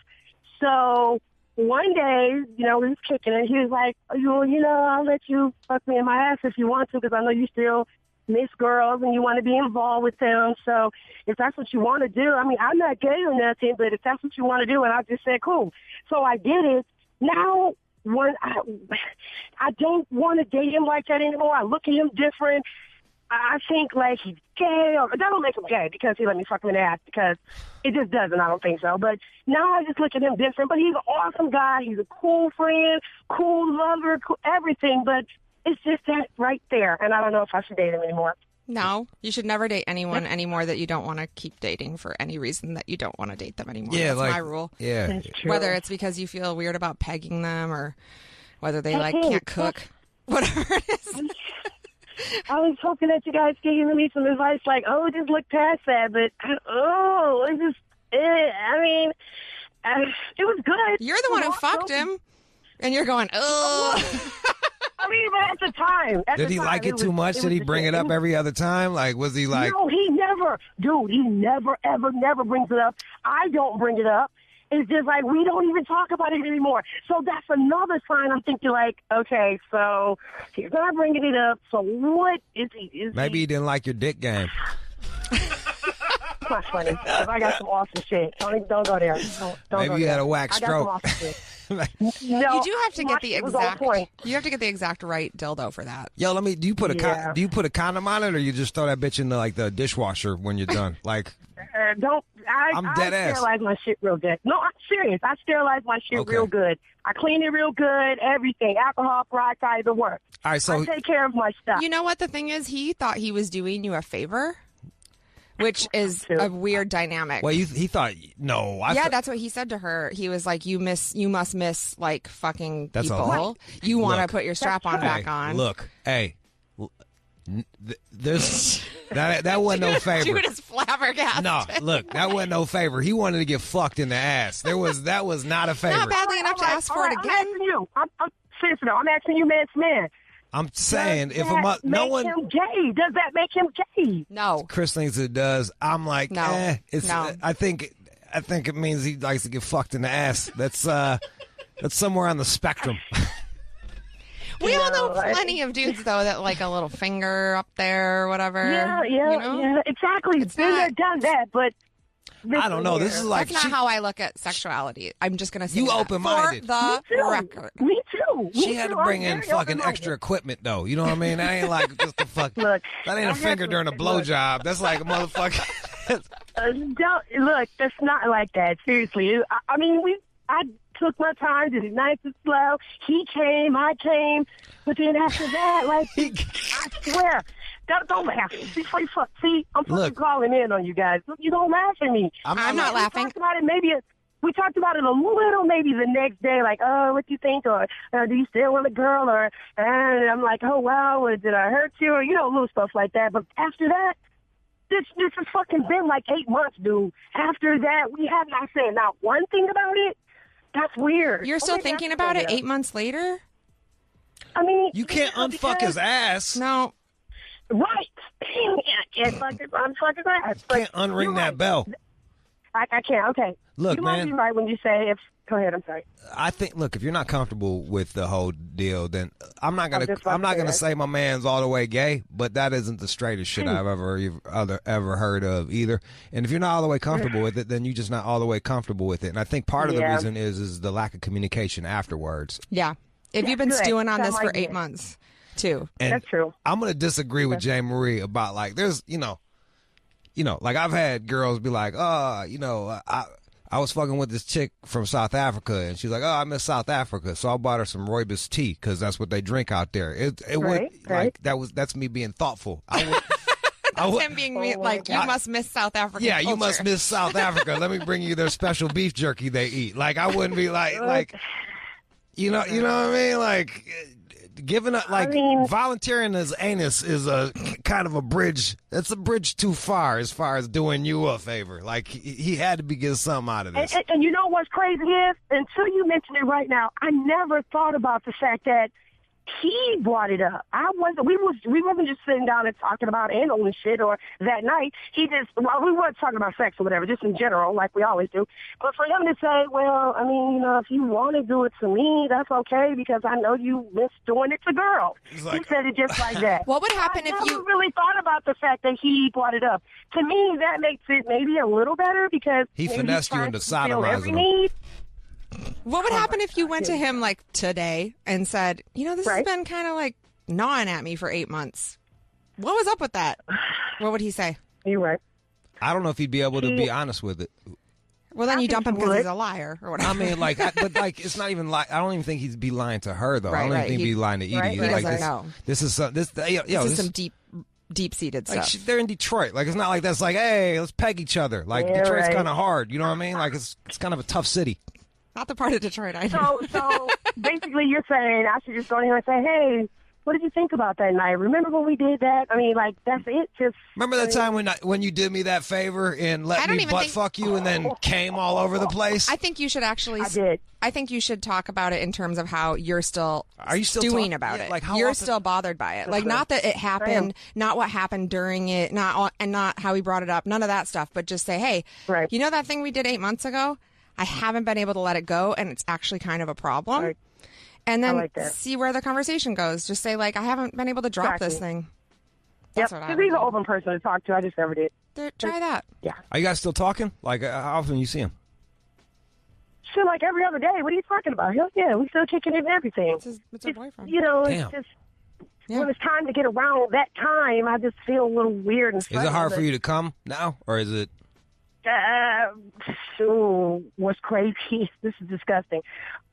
So one day, we was kicking it. He was like, I'll let you fuck me in my ass if you want to, because I know you still miss girls and you want to be involved with them. So if that's what you want to do, I mean, I'm not gay or nothing, but if that's what you want to do, and I just said, cool. So I did it. Now, when I don't want to date him like that anymore. I look at him different. I think like he's gay, or that don't make him gay because he let me fuck him in the ass, because it just doesn't. I don't think so. But now I just look at him different. But he's an awesome guy. He's a cool friend, cool lover, cool everything. But it's just that right there, and I don't know if I should date him anymore. No, you should never date anyone anymore that you don't want to keep dating for any reason that you don't want to date them anymore. Yeah, that's my rule. Yeah, whether it's because you feel weird about pegging them, or whether they can't cook, whatever it is. I was hoping that you guys gave me some advice, like, just look past that. But it's just, I mean, it was good. You're the one who fucked him, and you're going, oh. I mean, but at the time. Did he like it too much? Did he bring it up every other time? Like, was he like... No, he never. Dude, he never, ever, never brings it up. I don't bring it up. It's just like, we don't even talk about it anymore. So that's another sign. I'm thinking like, okay, so he's not bringing it up. So what is he? Maybe he didn't like your dick game. It's not funny. If I got some awesome shit. Don't go there. Don't Maybe go you there. had a whack stroke. I got some awesome shit. No, you do have to get the exact. You have to get the exact right dildo for that. Yo, do you put a do you put a condom on it, or you just throw that bitch in the dishwasher when you're done? Like, I'm dead ass. Sterilize my shit real good. No, I'm serious. I sterilize my shit real good. I clean it real good. Everything, alcohol, peroxide, the works. All right, so I take care of my stuff. You know what the thing is? He thought he was doing you a favor, which is a weird dynamic. Well, he thought that's what he said to her. He was like, "You must miss like fucking That's people. You want to put your strap on back on." Look, hey, there's that wasn't no favor. Jude is flabbergasted. No, look, that wasn't no favor. He wanted to get fucked in the ass. That was not a favor. Not badly enough to ask for it again. I'm asking you. I'm serious now. I'm asking you, man to man. I'm saying Does that make him gay? Does that make him gay? No. Chris thinks it does. I'm like, no. No. I think it means he likes to get fucked in the ass. That's somewhere on the spectrum. We all know plenty of dudes though that like a little finger up there or whatever. Yeah, exactly. Been there, done that, but I don't know. This is like that's not how I look at sexuality. I'm just gonna say you open-minded. For the record. Me too. She had to bring in fucking extra equipment though. You know what I mean? That ain't like just a fuck. Look, that ain't a finger during a blowjob. That's like a motherfucker. Look, that's not like that. Seriously. I mean, I took my time, did it nice and slow. He came, I came, but then after that, like, I swear. Don't laugh. See, I'm fucking calling in on you guys. You don't laugh at me. I'm not laughing. We talked about it we talked about it a little maybe the next day, like, oh, what do you think? Or do you still want a girl? Or and I'm like, oh, wow, did I hurt you? Or, little stuff like that. But after that, this has fucking been like 8 months, dude. After that, we have not said not one thing about it. That's weird. You're still thinking about it 8 months later? I mean, you can't unfuck his ass. No. Right. I can't unfuck his ass. Can't unring that bell. I can't. Okay. Look, you man. might be right when you say if. Go ahead. I'm sorry. I think. Look, if you're not comfortable with the whole deal, then I'm not gonna say my man's all the way gay. But that isn't the straightest shit I've ever heard of either. And if you're not all the way comfortable with it, then you're just not all the way comfortable with it. And I think part of the reason is the lack of communication afterwards. Yeah. If you've been stewing on this for 8 months. Too. And that's true. I'm gonna disagree with Jay Marie about like there's like I've had girls be like, I was fucking with this chick from South Africa and she's like, oh, I miss South Africa, so I bought her some Mrhbee tea because that's what they drink out there. Like that's me being thoughtful. That's him being like, you must miss South Africa. Yeah, culture. You must miss South Africa. Let me bring you their special beef jerky they eat. Like I wouldn't be like you know what I mean, like. Giving up, volunteering his anus is a kind of a bridge. It's a bridge too far as doing you a favor. Like, he had to be getting something out of this. And you know what's crazy is? Until you mention it right now, I never thought about the fact that he brought it up. We wasn't just sitting down and talking about anal and shit or that night. We weren't talking about sex or whatever, just in general, like we always do. But for him to say, well, I mean, if you want to do it to me, that's okay because I know you miss doing it to girls. He said it just like that. What would happen if you really thought about the fact that he brought it up? To me, that makes it maybe a little better because he finessed you into sodomizing him. What would happen if you went to him like today and said, this has been kind of like gnawing at me for 8 months. What was up with that? What would he say? You're right. I don't know if he'd be able to be honest with it. Well, then you dump him because he's a liar or whatever. I mean, it's not even like, I don't even think he'd be lying to her, though. Right, I don't even think he'd be lying to Edie. Right, he doesn't know. This is some deep-seated like stuff. They're in Detroit. Like, it's not like that's like, hey, let's peg each other. Like, Detroit's kind of hard. You know what I mean? Like, it's kind of a tough city. Not the part of Detroit I know. So basically you're saying I should just go in here and say, hey, what did you think about that night? Remember when we did that? I mean, like, that's it. Just remember that time when you did me that favor and let me fuck you and then came all over the place? I think you should actually. I did. I think you should talk about it in terms of how you're still stewing about it. Like you're still bothered by it. Like, not that it happened, not what happened during it, not how he brought it up, none of that stuff, but just say, hey, you know that thing we did 8 months ago? I haven't been able to let it go, and it's actually kind of a problem. Right. And then see where the conversation goes. Just say, like, I haven't been able to drop this thing. That's what I would he's do. an open person to talk to. I just never did. Try that. Yeah. Are you guys still talking? Like, how often you see him? Shit, like every other day. What are you talking about? Hell yeah, we still kicking it and everything. It's our boyfriend. It's just when it's time to get around that time, I just feel a little weird. And is it hard for you to come now, or is it? What's crazy? This is disgusting.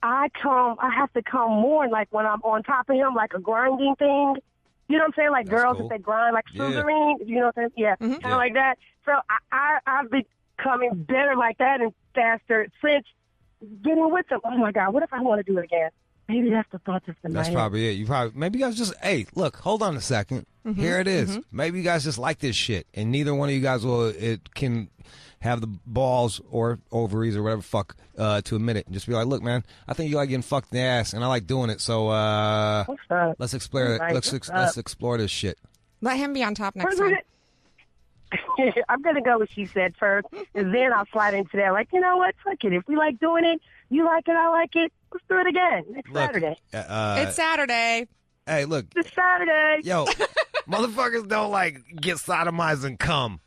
I have to come more like when I'm on top of him, like a grinding thing. You know what I'm saying? Like girls, if they grind like scissoring, you know what I'm saying? Yeah, kind of like that. So I've been becoming better like that and faster since getting with them. Oh my God, what if I want to do it again? Maybe that's the thought that's in my head. That's probably it. Maybe you guys just, hey, look, hold on a second. Here it is. Maybe you guys just like this shit, and neither one of you guys can have the balls or ovaries or whatever fuck to admit it, and just be like, look, man, I think you like getting fucked in the ass, and I like doing it. So let's explore it. Let's explore this shit. Let him be on top next time. I'm gonna go with she said first, and then I'll slide into that. Like, you know what? Fuck it. If we like doing it, you like it, I like it. Let's do it again. It's Saturday. It's Saturday. Hey, look. It's Saturday. Yo, motherfuckers don't like get sodomized and come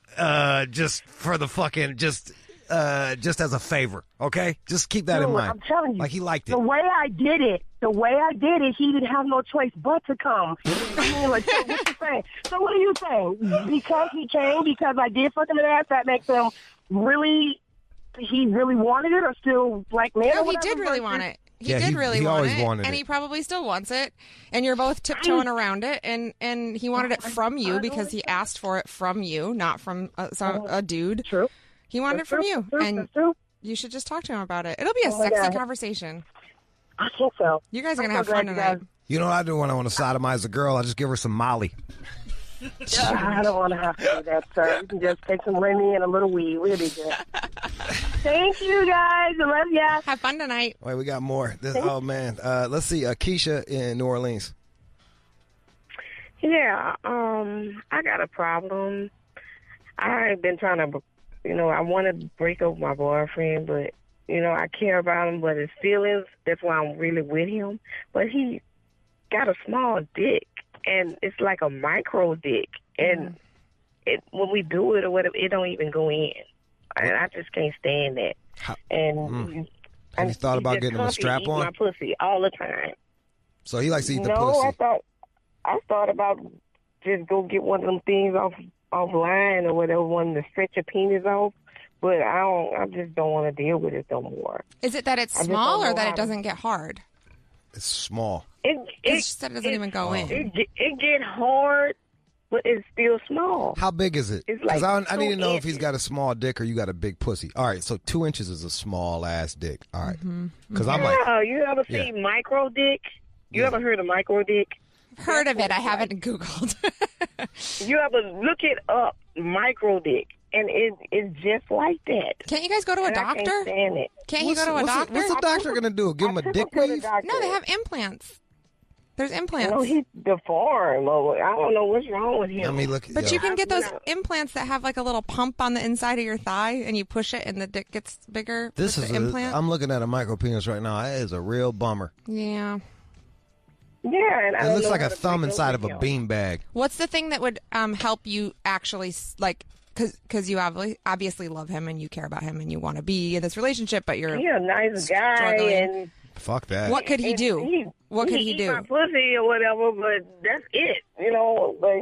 just for the fucking just as a favor. Okay, just keep that in mind. I'm telling you, like he liked it. The way I did it, he didn't have no choice but to come. I mean, like, so what you saying? So what are you saying? Because he came, because I did fuck him in the ass, that makes him really. He really wanted it, or still like man? No, he did really want it. He did really want it, and he probably still wants it. And you're both tiptoeing around it, and he wanted it from you because he asked for it from you, not from a dude. True. He wanted it from you, and you should just talk to him about it. It'll be a sexy conversation. I think so. You guys are gonna have fun tonight. You know what I do when I want to sodomize a girl? I just give her some Molly. I don't want to have to do that, sir. You can just take some Remy and a little weed. We'll be good. Thank you, guys. I love ya. Have fun tonight. Wait, we got more. Oh, man. Let's see. Keisha in New Orleans. Yeah, I got a problem. I've been trying to, I want to break up with my boyfriend, but, I care about him, but his feelings, that's why I'm really with him. But he got a small dick. And it's like a micro dick. And when we do it or whatever, it don't even go in. And I just can't stand that. And have you thought about getting him a strap on? My pussy all the time. So he likes to eat the pussy. No, I thought about just go get one of them things offline or whatever, one to stretch your penis off. But I just don't want to deal with it no more. Is it that it's small or that it doesn't get hard? It's small. It said it doesn't even go in. It get hard, but it's still small. How big is it? Because I need to know if he's got a small dick or you got a big pussy. All right, so 2 inches is a small ass dick. All right, because I'm like, you ever see micro dick? You ever heard of micro dick? Heard of it? I haven't Googled. You ever look it up? Micro dick. And it's just like that. Can't you guys go to a doctor? I can't stand it. Can't you go to a doctor? What's the doctor going to do? Give him a dick weave? No, they have implants. There's implants. No, he's deformed. I don't know what's wrong with him. I mean, look. But you can get those implants that have like a little pump on the inside of your thigh, and you push it, and the dick gets bigger. This is the implant. I'm looking at a micro penis right now. It is a real bummer. Yeah. Yeah, and it looks like a thumb inside of a beanbag. What's the thing that would help you actually like? Because you obviously love him and you care about him and you want to be in this relationship, but you're a nice guy struggling. and fuck that. What could he do? What could he do? My pussy or whatever, but that's it. You know, but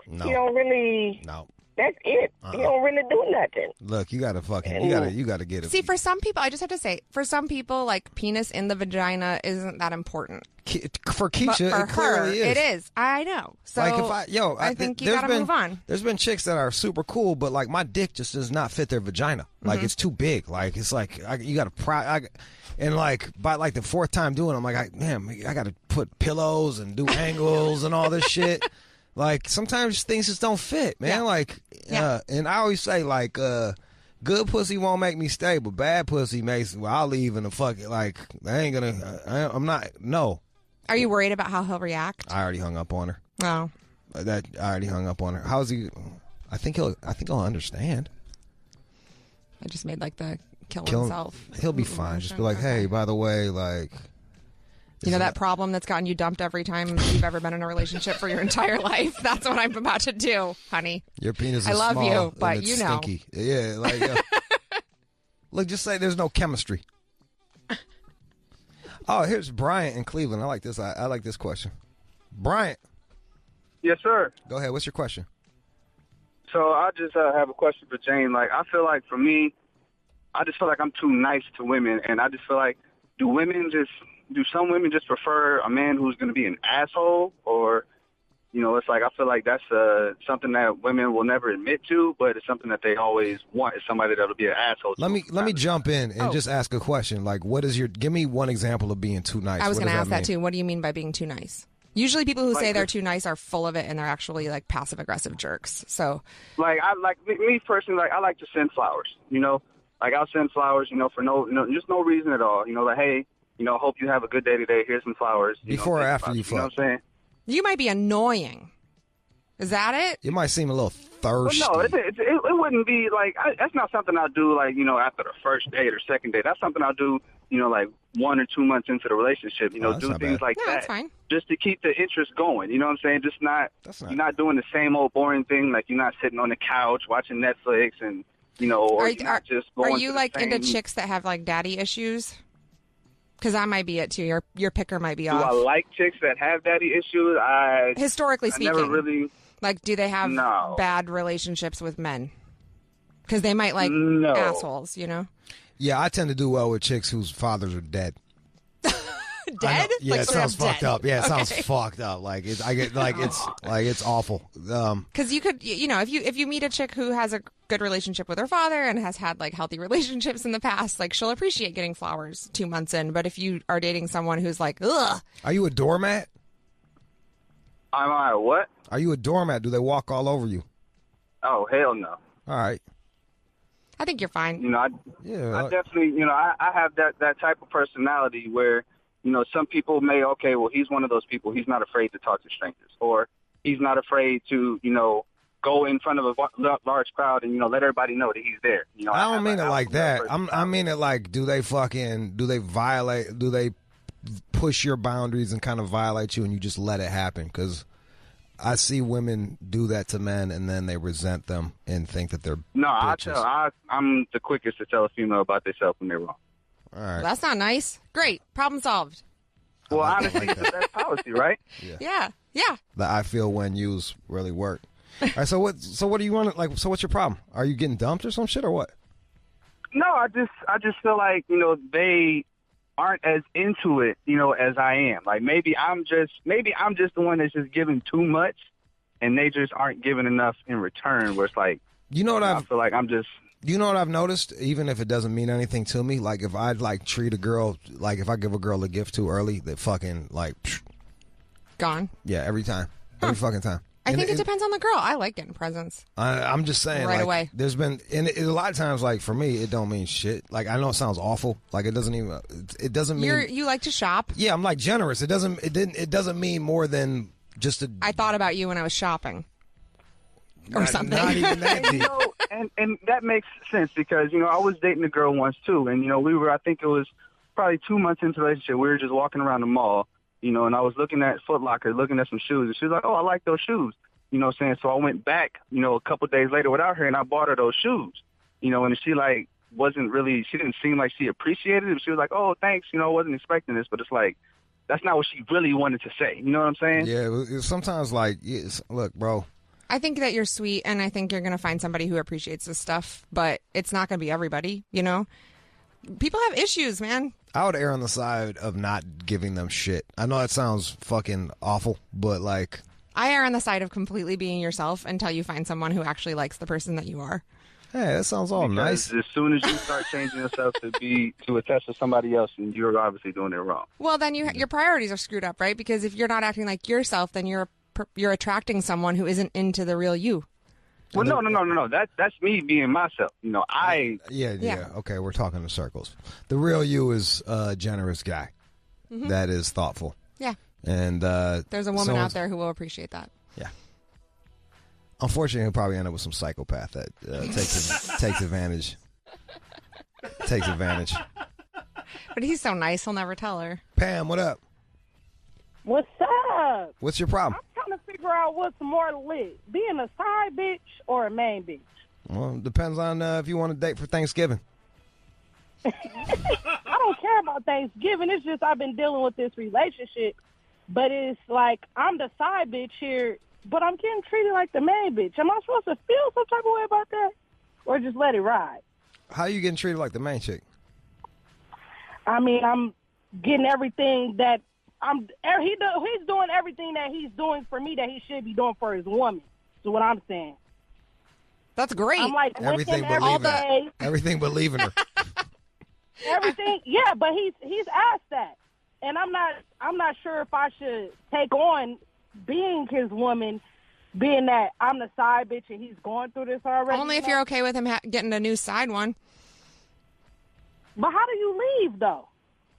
he don't really. No. That's it. He don't really do nothing. Look, you gotta you gotta get it. See, for some people, I just have to say, for some people, like penis in the vagina isn't that important. For Keisha, but for it clearly her, is. It is. I know. So like if I think you gotta move on. There's been chicks that are super cool, but like my dick just does not fit their vagina. Like it's too big. Like it's like you gotta and like by like the fourth time doing it, I'm like, I gotta put pillows and do angles and all this shit. Like sometimes things just don't fit, man. Yeah. Like, and I always say like, good pussy won't make me stay, but bad pussy makes. Well, I'll leave in the fucking like. I ain't gonna. I'm not. No. Are you worried about how he'll react? I already hung up on her. Oh. I already hung up on her. How's he? I think he'll understand. I just made like the kill himself. He'll be fine. Just be like, hey, by the way, like. You know that problem that's gotten you dumped every time you've ever been in a relationship for your entire life? That's what I'm about to do, honey. Your penis is I love small you, but and it's you know. stinky. Yeah, like look, just say there's no chemistry. Oh, here's Bryant in Cleveland. I like this. I like this question. Bryant. Yes, sir. Go ahead. What's your question? So I just have a question for Jane. Like, I feel like for me, I just feel like I'm too nice to women, and I just feel like do some women just prefer a man who's going to be an asshole? Or, you know, it's like I feel like that's something that women will never admit to, but it's something that they always want, is somebody that'll be an asshole. Let me jump in and just ask a question. Like, give me one example of being too nice. I was going to ask that too. What do you mean by being too nice? Usually people who say they're too nice are full of it, and they're actually like passive aggressive jerks. So, like, me personally, like, I like to send flowers, you know, like I'll send flowers, you know, for just no reason at all. You know, like, hey, you know, hope you have a good day today. Here's some flowers. Before or after you fuck? You know what I'm saying? You might be annoying. Is that it? You might seem a little thirsty. Well, no, it wouldn't be like, that's not something I'll do, like, you know, after the first date or second date. That's something I'll do, you know, like 1 or 2 months into the relationship, you know, do things like that. That's fine. Just to keep the interest going. You know what I'm saying? You're not doing the same old boring thing. Like, you're not sitting on the couch watching Netflix and, you know, or you're not just going Are you to like the same... into chicks that have like daddy issues? Because I might be it too. Your picker might be Do off. I like chicks that have daddy issues? Historically speaking. Never really... Like, do they have bad relationships with men? Because they might like assholes, you know? Yeah, I tend to do well with chicks whose fathers are dead. Dead? Yeah, like, it sounds fucked dead. up. Yeah, it sounds Okay. fucked up. Like it's it's awful. Because you could, you know, if you meet a chick who has a good relationship with her father and has had like healthy relationships in the past, like she'll appreciate getting flowers 2 months in. But if you are dating someone who's like, ugh, Are you a doormat? Am I a what? Are you a doormat? Do they walk all over you? Oh, hell no. All right. I think you're fine. You know, I definitely, you know, I have that type of personality where, you know, some people may, okay, well, he's one of those people. He's not afraid to talk to strangers, or he's not afraid to, you know, go in front of a large crowd and, you know, let everybody know that he's there. You know, I don't mean it like that. I mean it like, do they push your boundaries and kind of violate you and you just let it happen? Because I see women do that to men and then they resent them and think that they're bitches. I'm the quickest to tell a female about themselves when they're wrong. All right. Well, that's not nice. Great. Problem solved. Well, honestly, that's policy, right? Yeah. The I feel when used really work. All right, so what do you want? Like, so what's your problem? Are you getting dumped or some shit or what? No, I just feel like, you know, they aren't as into it, you know, as I am. Like maybe I'm just the one that's just giving too much, and they just aren't giving enough in return. Where it's like, you know what I feel like I'm just. You know what I've noticed? Even if it doesn't mean anything to me, like if I like treat a girl, like if I give a girl a gift too early, they fucking like gone. Yeah, every time, every fucking time. I think it depends on the girl. I like getting presents. I'm just saying, right like, away. There's been, and a lot of times, like for me, it don't mean shit. Like I know it sounds awful. Like it doesn't even. It doesn't mean you like to shop. Yeah, I'm like generous. It doesn't mean more than just a. I thought about you when I was shopping, or something. Not even that deep. And that makes sense because, I was dating a girl once too. And, we were, I think it was probably 2 months into the relationship. We were just walking around the mall, and I was looking at Foot Locker, looking at some shoes. And she was like, oh, I like those shoes. You know what I'm saying? So I went back, a couple days later without her, and I bought her those shoes. And she she didn't seem like she appreciated it. She was like, oh, thanks. I wasn't expecting this. But it's like, that's not what she really wanted to say. You know what I'm saying? Yeah, sometimes like, look, bro. I think that you're sweet, and I think you're going to find somebody who appreciates this stuff, but it's not going to be everybody, People have issues, man. I would err on the side of not giving them shit. I know that sounds fucking awful, but like... I err on the side of completely being yourself until you find someone who actually likes the person that you are. Hey, that sounds all nice. As soon as you start changing yourself to attach to somebody else, and you're obviously doing it wrong. Well, then your priorities are screwed up, right? Because if you're not acting like yourself, then you're attracting someone who isn't into the real you. Well, no. That's me being myself. Yeah. Okay, we're talking in circles. The real you is a generous guy that is thoughtful. Yeah. And there's a woman out there who will appreciate that. Yeah. Unfortunately, he'll probably end up with some psychopath that takes advantage. Takes advantage. But he's so nice, he'll never tell her. Pam, what up? What's up? What's your problem? I'm trying to figure out what's more lit, being a side bitch or a main bitch. Well, it depends on if you want to date for Thanksgiving. I don't care about Thanksgiving. It's just I've been dealing with this relationship. But it's like I'm the side bitch here, but I'm getting treated like the main bitch. Am I supposed to feel some type of way about that? Or just let it ride? How are you getting treated like the main chick? I mean, I'm getting everything that he's doing everything that he's doing for me that he should be doing for his woman. Is what I'm saying. That's great. I'm like everything but leaving her. Everything but leaving her. Everything, yeah, but he's asked that, and I'm not sure if I should take on being his woman, being that I'm the side bitch and he's going through this already. Only if you're okay with him getting a new side one. But how do you leave though?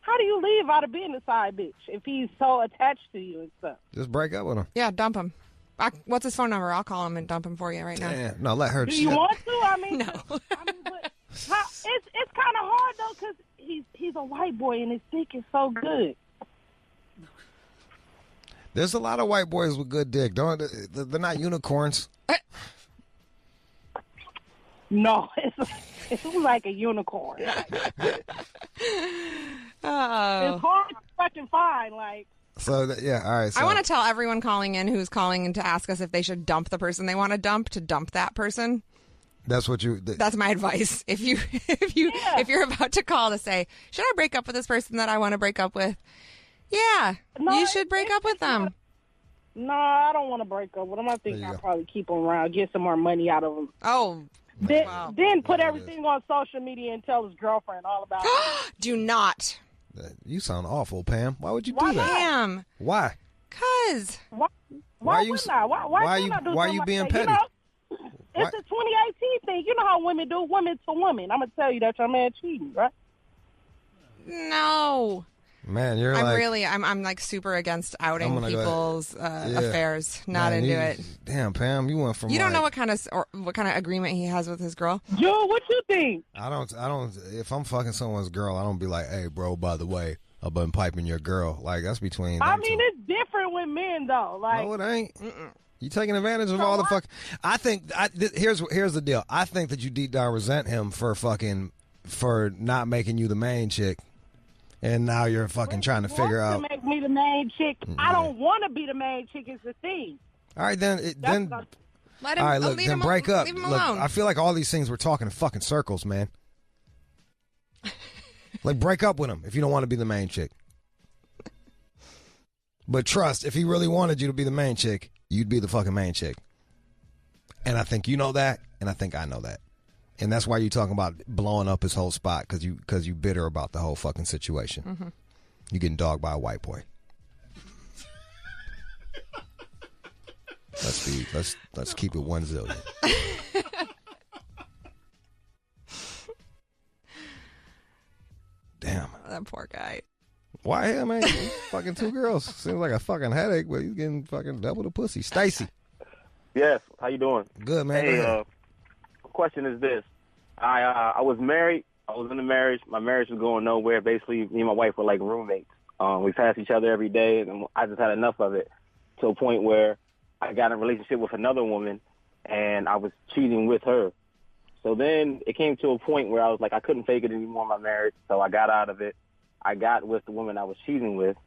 How do you leave out of being the side bitch if he's so attached to you and stuff? Just break up with him. Yeah, dump him. What's his phone number? I'll call him and dump him for you right now. Yeah, no, let her. Do you want to? I mean, no. But it's kind of hard though because he's a white boy and his dick is so good. There's a lot of white boys with good dick. They're not unicorns. No, it's like a unicorn. Oh. It's hard to fucking find, like. So, yeah, all right. So. I want to tell everyone calling in who's calling in to ask us if they should dump the person they want to dump that person. That's what you. That's my advice. If you're about to call to say, should I break up with this person that I want to break up with? Yeah, you should break up with them. No, I don't want to break up with them. I think I'll probably keep them around, get some more money out of them. Oh. Then put everything on social media and tell his girlfriend all about it. Do not. You sound awful, Pam. Why would you do that? Pam. Why? Cause. Why are you being petty? It's a 2018 thing. You know how women do, women to women. I'm gonna tell you that your man cheating, right? No. Man, I'm like super against outing people's affairs. Not into it. Damn, Pam, you went from. You don't know what kind of agreement he has with his girl. Joe, what you think? I don't. If I'm fucking someone's girl, I don't be like, hey, bro, by the way, I've been piping your girl. Like that's between. I mean, it's different with men though. Like, no, it ain't. You taking advantage of all the fuck. I think here's the deal. I think that you deep down resent him for not making you the main chick. And now you're fucking trying to figure out. To make me the main chick. I don't want to be the main chick. Is the thing. All right, then. Let him. All right, look. Then break up. Leave him look, alone. I feel like all these things we're talking in fucking circles, man. Like break up with him if you don't want to be the main chick. But trust, if he really wanted you to be the main chick, you'd be the fucking main chick. And I think you know that, and I think I know that. And that's why you're talking about blowing up his whole spot because you bitter about the whole fucking situation. Mm-hmm. You're getting dogged by a white boy. Let's be be. Let's keep it 1 zillion. Damn. That poor guy. Why him, man? Fucking 2 girls. Seems like a fucking headache, but he's getting fucking double the pussy. Stacy. Yes. How you doing? Good, man. Hey, question is this. I was married. I was in a marriage. My marriage was going nowhere. Basically, me and my wife were like roommates. We passed each other every day, and I just had enough of it to a point where I got in a relationship with another woman, and I was cheating with her. So then it came to a point where I was like, I couldn't fake it anymore in my marriage, so I got out of it. I got with the woman I was cheating with,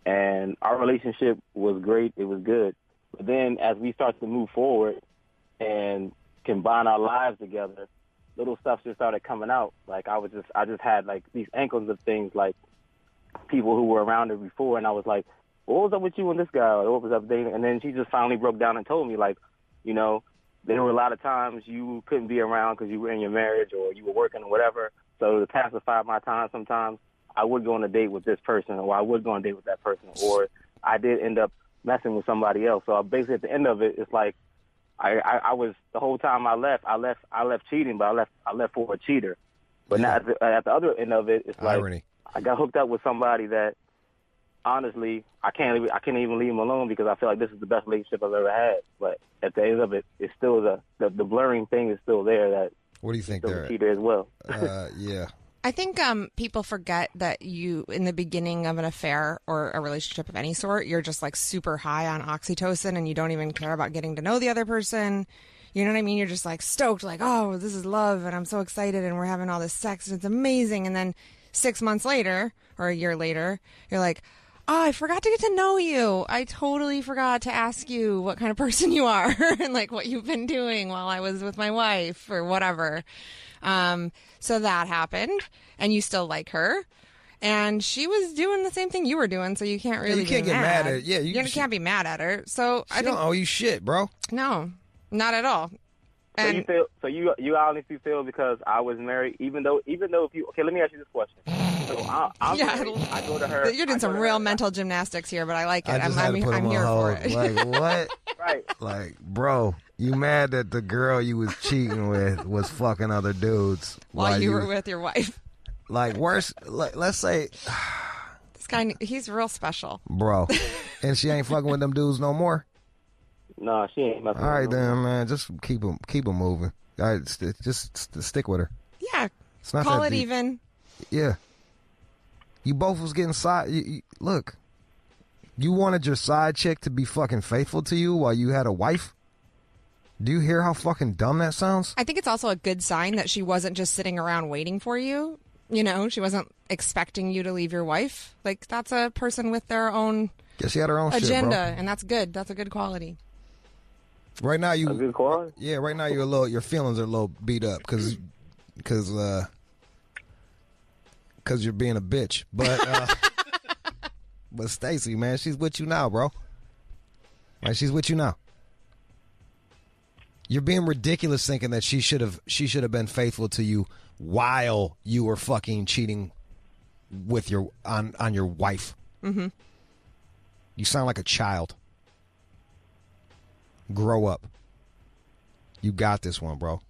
and our relationship was great. It was good. But then as we started to move forward and combine our lives together, little stuff just started coming out. Like I just had like these ankles of things, like people who were around her before, and I was like, what was up with you and this guy? What was up there? And then she just finally broke down and told me, like, you know, there were a lot of times you couldn't be around because you were in your marriage or you were working or whatever. So to pacify my time, sometimes I would go on a date with this person, or I would go on a date with that person, or I did end up messing with somebody else. So basically at the end of it, it's like I was, the whole time I left cheating, but I left for a cheater. But now at the other end of it, it's like irony. I got hooked up with somebody that honestly I can't even leave him alone because I feel like this is the best relationship I've ever had. But at the end of it, it's still the blurring thing is still there. That what do you think there? A cheater as well. Yeah. I think people forget that you, in the beginning of an affair or a relationship of any sort, you're just like super high on oxytocin and you don't even care about getting to know the other person. You know what I mean? You're just like stoked, like, oh, this is love and I'm so excited and we're having all this sex and it's amazing. And then 6 months later or a year later, you're like, oh, I forgot to get to know you. I totally forgot to ask you what kind of person you are and like what you've been doing while I was with my wife or whatever. So that happened, and you still like her, and she was doing the same thing you were doing, so you can't really you can't be get mad at her. Yeah, you can't be mad at her. So I don't owe you shit, bro. No, not at all. And You honestly feel because I was married, even though if you, okay, let me ask you this question. So I'm married, I go to her. You're doing some real mental gymnastics here, but I like it. I'm here for it. Like what? Right. Like, bro, you mad that the girl you was cheating with was fucking other dudes while you were with your wife? Like worse. Like, let's say this guy, he's real special, bro, and she ain't fucking with them dudes no more. No, she ain't. All right, then, man, just keep them moving. All right, just stick with her. Yeah, it's not call that it deep. even. Yeah, you both was getting side. Look, you wanted your side chick to be fucking faithful to you while you had a wife. Do you hear how fucking dumb that sounds? I think it's also a good sign that she wasn't just sitting around waiting for you. You know, she wasn't expecting you to leave your wife. Like, that's a person with their own she had her own agenda, shit, bro. and that's good. That's a good quality. Right now, a good quality? Yeah, right now your feelings are a little beat up because you're being a bitch. But but Stacy, man, she's with you now, bro. Like, she's with you now. You're being ridiculous thinking that she should have been faithful to you while you were fucking cheating with on your wife. Mm-hmm. You sound like a child. Grow up. You got this one, bro.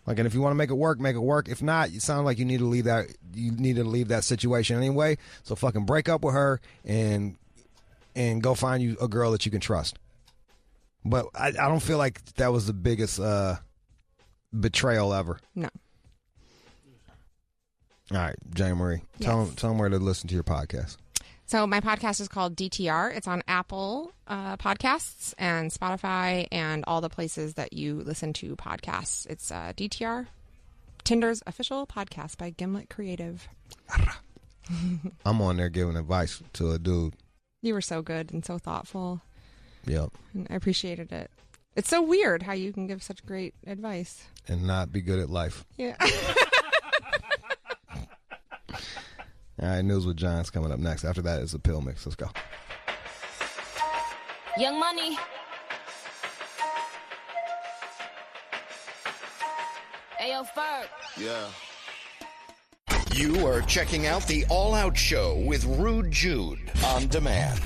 Like, and if you want to make it work, make it work. If not, you sound like you need to leave that. You need to leave that situation anyway. So fucking break up with her and go find you a girl that you can trust. But I don't feel like that was the biggest betrayal ever. No. All right, Jane Marie, tell them where to listen to your podcast. So my podcast is called DTR. It's on Apple Podcasts and Spotify and all the places that you listen to podcasts. It's DTR, Tinder's official podcast by Gimlet Creative. I'm on there giving advice to a dude. You were so good and so thoughtful. Yep. And I appreciated it. It's so weird how you can give such great advice. And not be good at life. Yeah. All right, News with John's coming up next. After that is a pill mix. Let's go. Young Money. Ayo, Ferg. Yeah. You are checking out the All Out Show with Rude Jude on demand.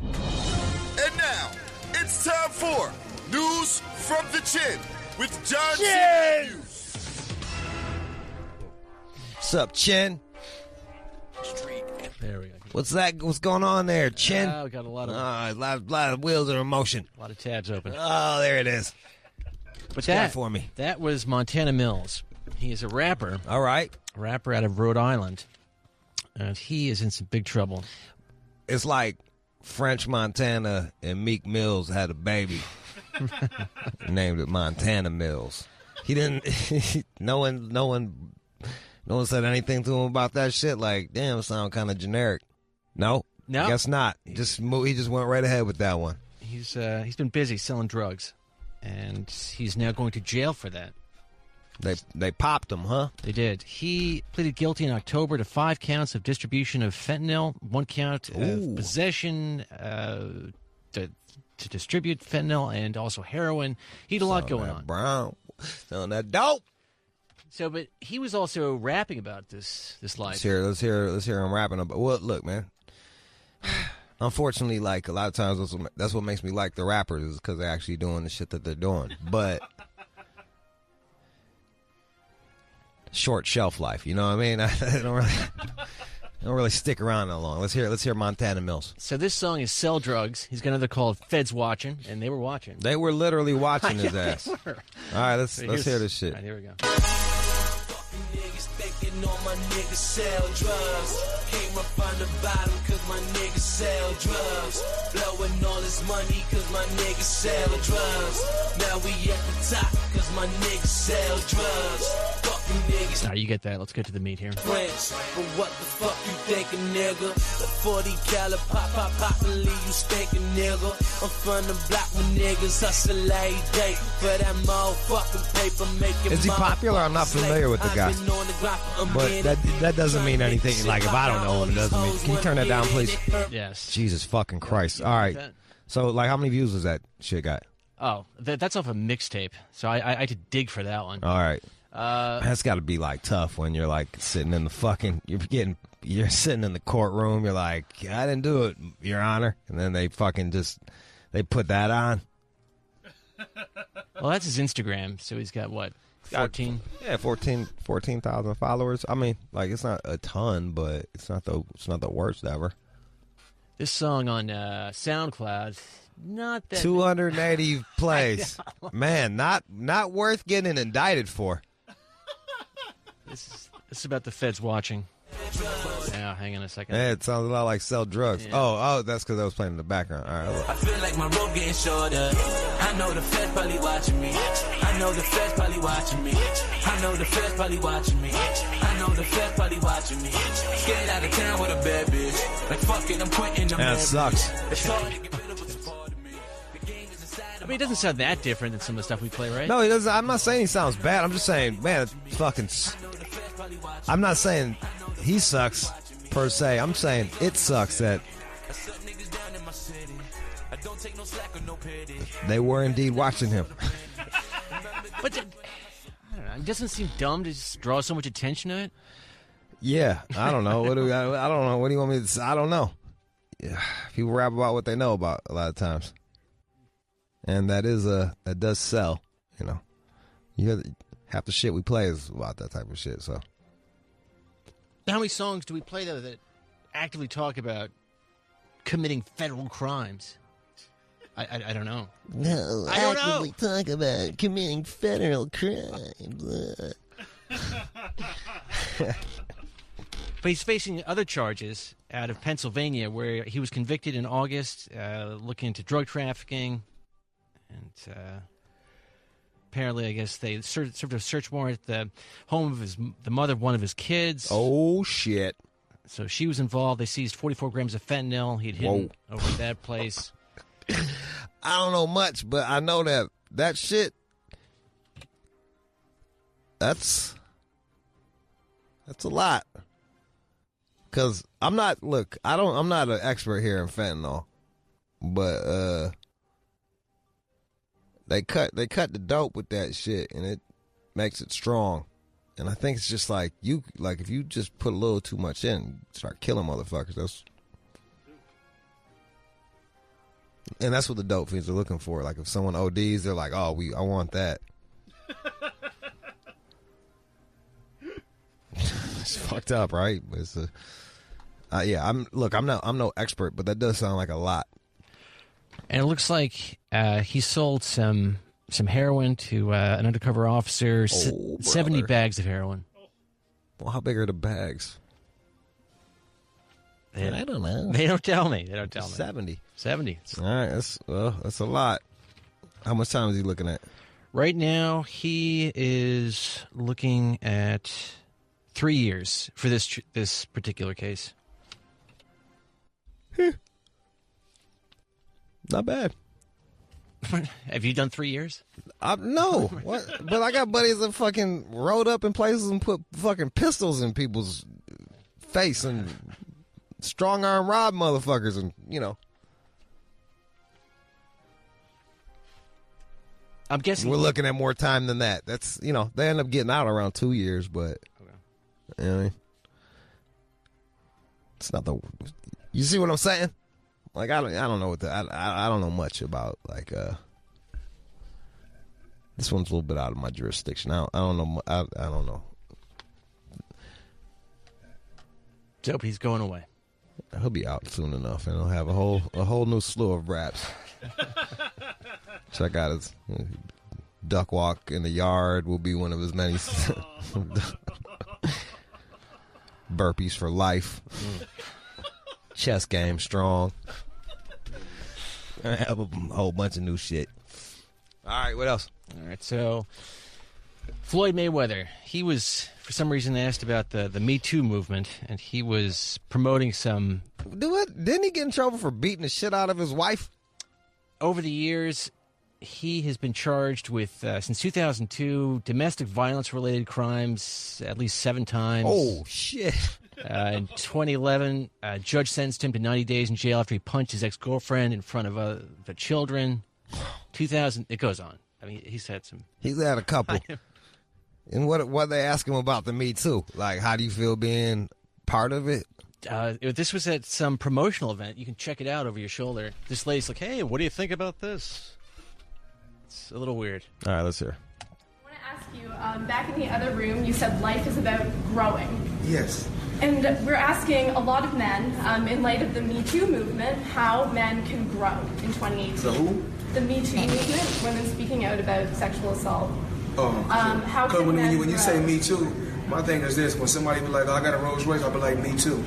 And now, it's It's time for News from the Chin with John Chin. C. What's up, Chin? There we go. What's going on there, Chin? We got a lot of lot of wheels are in motion. A lot of tabs open. Oh, there it is. But that for me? That was Montana Mills. He is a rapper. All right. A rapper out of Rhode Island. And he is in some big trouble. It's like French Montana and Meek Mills had a baby. Named it Montana Mills. He didn't. No one said anything to him about that shit. Like, damn, it sound kind of generic. No, guess not. He just went right ahead with that one. He's been busy selling drugs, and he's now going to jail for that. They popped him, huh? They did. He pleaded guilty in October to 5 counts of distribution of fentanyl, 1 count of possession to distribute fentanyl, and also heroin. He had a lot going on. Brown, selling that dope. So, but he was also rapping about this life. Let's hear him rapping about. Well, look, man. Unfortunately, like a lot of times, that's what makes me like the rappers is because they're actually doing the shit that they're doing. But short shelf life, you know what I mean? I don't really stick around that long. Let's hear Montana Mills. So this song is "Sell Drugs." He's got another called "Feds Watching," and they were watching. They were literally watching his ass. They were. All right, let's hear this shit. All right, here we go. Niggas thinking all my niggas sell drugs. Came up on the bottom cause my niggas sell drugs. Blowing all this money cause my niggas sell drugs. Now we at the top cause my niggas sell drugs. Fucking niggas. Now you get that. Let's get to the meat here. French, but what the fuck you thinking, nigga? The 40 caliber pop and leave you stinking, nigga. I'm from the block with niggas hustle every day for that motherfucking paper making. Is he popular? I'm not familiar with the guy. But that doesn't mean anything. Like, if I don't know him, it doesn't mean. Can you turn that down, please? Yes. Jesus fucking Christ. All right. So, like, how many views was that shit got? Oh, that's off a mixtape. So I had to dig for that one. All right. That's got to be, like, tough when you're, like, sitting in the fucking... You're sitting in the courtroom. You're like, I didn't do it, Your Honor. And then they fucking just... They put that on. Well, that's his Instagram. So he's got, what? 14? Yeah, 14,000 followers. I mean, like, it's not a ton, but it's not the worst ever. This song on SoundCloud, not that 280 plays. Man, not worth getting indicted for. This is about the feds watching. Yeah, hang on a second. Yeah, it sounds a lot like Sell Drugs. Yeah. Oh, that's because I was playing in the background. All right. I feel like my rope getting shorter. I know the feds probably watching me. I know the feds probably watching me. I know the feds probably watching me. I know the feds probably watching me. Get out of town with a bad bitch. Like fuck it, I'm quitting the That sucks. I mean, it doesn't sound that different than some of the stuff we play, right? No, he doesn't. I'm not saying he sounds bad. I'm just saying, man, it's fucking. I'm not saying he sucks per se. I'm saying it sucks that they were indeed watching him. But I don't know, it doesn't seem dumb to just draw so much attention to it. Yeah, I don't know. I don't know. What do you want me to say? I don't know. Yeah, people rap about what they know about a lot of times, and that does sell. You know, half the shit we play is about that type of shit. So, how many songs do we play though that actively talk about committing federal crimes? I don't know. No, I don't actively talk about committing federal crimes. But he's facing other charges out of Pennsylvania where he was convicted in August looking into drug trafficking. And apparently, I guess they served a search warrant at the home of the mother of one of his kids. Oh, shit. So she was involved. They seized 44 grams of fentanyl he'd hidden over at that place. I don't know much, but I know that shit, that's a lot. Because I'm not an expert here in fentanyl, but they cut the dope with that shit and it makes it strong. And I think it's just like if you just put a little too much in, start killing motherfuckers. And that's what the dope fiends are looking for. Like if someone ODs, they're like, "Oh, I want that." It's fucked up, right? But it's I'm no expert, but that does sound like a lot. And it looks like he sold some heroin to an undercover officer. 70 bags of heroin. Well, how big are the bags? I don't know. They don't tell me. 70. 70. All right, that's a lot. How much time is he looking at? Right now, he is looking at 3 years for this particular case. Not bad. Have you done 3 years? No. What? But I got buddies that fucking rode up in places and put fucking pistols in people's face and strong arm rob motherfuckers and, I'm guessing we're looking at more time than that. That's, they end up getting out around 2 years, but you know what I mean? It's not you see what I'm saying? Like I don't know I don't know much about like this one's a little bit out of my jurisdiction. I don't know. I don't know. Dope, he's going away. He'll be out soon enough, and he'll have a whole new slew of raps. Check out his duck walk in the yard will be one of his many burpees for life. Chess game strong. I have a whole bunch of new shit. All right, what else? All right, so Floyd Mayweather, he was for some reason asked about the MeToo movement, and he was promoting some. Didn't he get in trouble for beating the shit out of his wife? Over the years, he has been charged with, since 2002, domestic violence-related crimes at least 7 times. Oh, shit. In 2011, a judge sentenced him to 90 days in jail after he punched his ex-girlfriend in front of the children. 2000, it goes on. I mean, he's had some. He's had a couple. And what they ask him about the Me Too? Like, how do you feel being part of it? This was at some promotional event. You can check it out over your shoulder. This lady's like, "Hey, what do you think about this?" It's a little weird. All right, let's hear. I want to ask you, back in the other room, you said life is about growing. Yes. And we're asking a lot of men, in light of the Me Too movement, how men can grow in 2018. The who? The Me Too movement, women speaking out about sexual assault. How Because can men when you grow? say Me Too, my thing is this: when somebody be like, "Oh, I got a Rolls Royce," I'll be like, "Me too."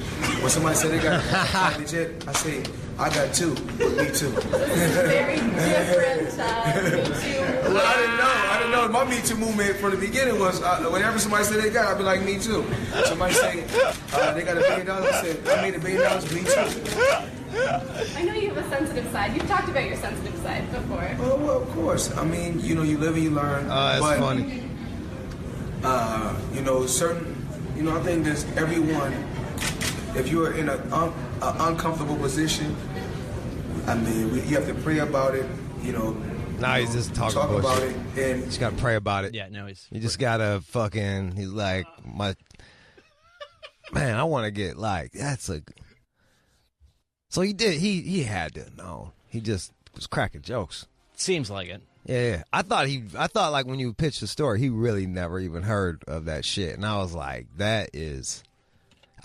When somebody say they got a jet, I say, "I got 2, but me too." Very different Me Too. Well, I didn't know. My Me Too movement from the beginning was whenever somebody said they got, I'd be like, "Me too." Somebody say they got $1 billion, I said, "I made $1 billion, me too." I know you have a sensitive side. You've talked about your sensitive side before. Oh, well, of course. I mean, you live and you learn. It's but, funny. I think there's everyone, if you're in an uncomfortable position, I mean, you have to pray about it, Nah, he's just talking talk bullshit. about it. And You just got to pray about it. Yeah, no, You just got to he's like, man, I want to get so he did, he had to know. He just was cracking jokes. Seems like it. Yeah. I thought like when you pitched the story, he really never even heard of that shit. And I was like, I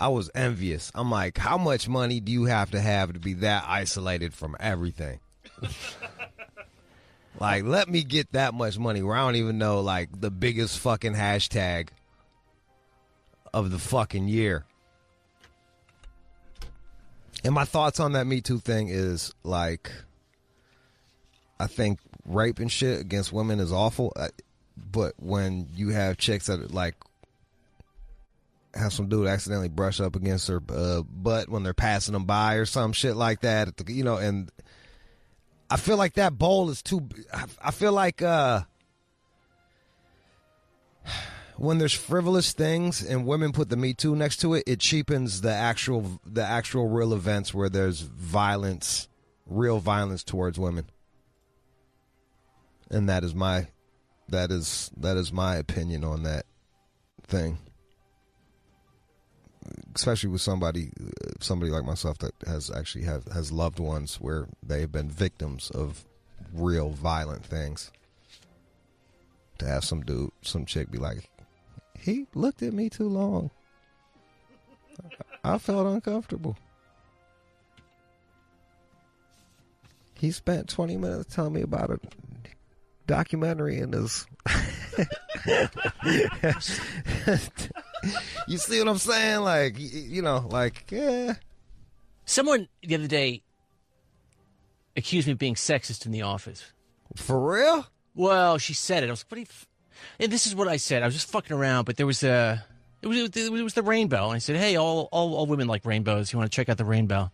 was envious. I'm like, how much money do you have to be that isolated from everything? Like, let me get that much money where I don't even know, like, the biggest fucking hashtag of the fucking year. And my thoughts on that Me Too thing is, like, I think rape and shit against women is awful. But when you have chicks that, like, have some dude accidentally brush up against her butt when they're passing them by or some shit like that, and I feel like that bowl is too. I feel like when there's frivolous things and women put the Me Too next to it, it cheapens the actual real events where there's violence, real violence towards women, and that is my opinion on that thing. especially with somebody like myself that has loved ones where they've been victims of real violent things. To have some chick be like, he looked at me too long. I felt uncomfortable. He spent 20 minutes telling me about a documentary in his... You see what I'm saying? Like, yeah. Someone the other day accused me of being sexist in the office. For real? Well, she said it. I was like, what are you... And this is what I said. I was just fucking around, but there was it was the rainbow. And I said, hey, all women like rainbows. You want to check out the rainbow?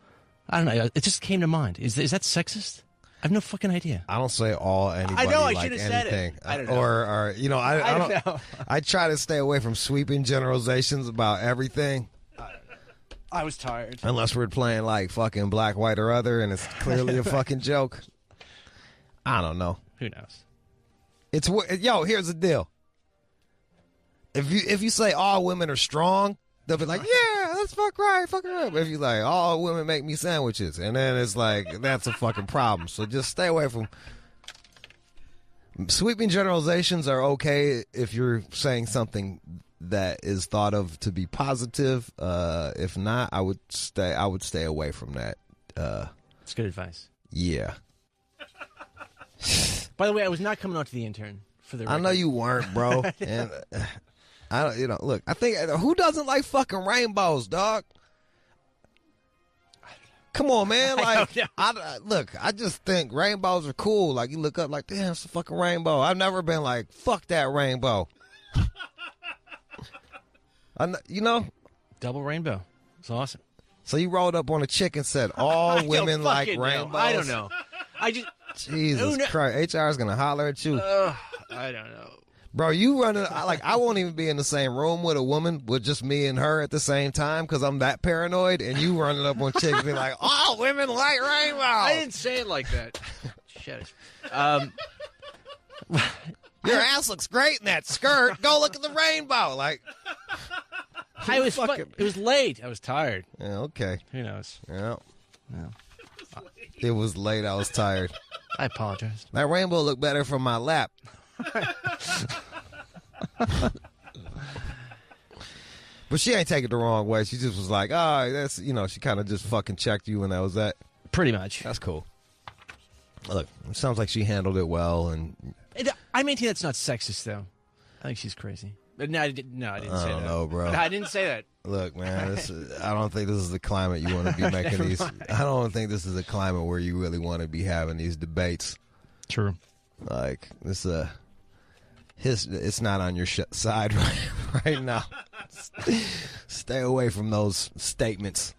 I don't know. It just came to mind. Is that sexist? I have no fucking idea. I don't say anybody I know, I like should have said anything. it. I don't know. Or I don't know. I try to stay away from sweeping generalizations about everything. I was tired. Unless we're playing like fucking Black, White, or Other, and it's clearly a fucking joke. I don't know. Who knows? Here's the deal. If you say all women are strong, they'll be like, yeah, that's fuck right. If you like, all women make me sandwiches, and then it's like, that's a fucking problem. So just stay away from sweeping generalizations. Are okay if you're saying something that is thought of to be positive. If not, I would stay away from that. That's good advice. Yeah. By the way, I was not coming on to the intern for the record. I know you weren't, bro. And I don't, look, I think, who doesn't like fucking rainbows, dog? Come on, man. Like, I just think rainbows are cool. Like, you look up like, damn, it's a fucking rainbow. I've never been like, fuck that rainbow. Double rainbow. It's awesome. So you rolled up on a chick and said, all women like rainbows? I don't know. Jesus Christ. HR is going to holler at you. I don't know. Bro, you running, I won't even be in the same room with a woman with just me and her at the same time because I'm that paranoid, and you running up on chicks being like, all women like rainbows. I didn't say it like that. Shit. Your ass looks great in that skirt. Go look at the rainbow. Like, it was late. I was tired. Yeah, okay. Who knows? Yeah. No. It was late. I was tired. I apologize. That rainbow looked better from my lap. But she ain't take it the wrong way. She just was like, oh, that's, she kind of just fucking checked you and that was that. Pretty much. That's cool. Look, it sounds like she handled it well. And I maintain that's not sexist, though. I think she's crazy. But no, I didn't say that. I don't know, bro. No, I didn't say that. Look, man, I don't think this is the climate you want to be making these. I don't think this is a climate where you really want to be having these debates. True. Like, it's not on your side right now. Stay away from those statements.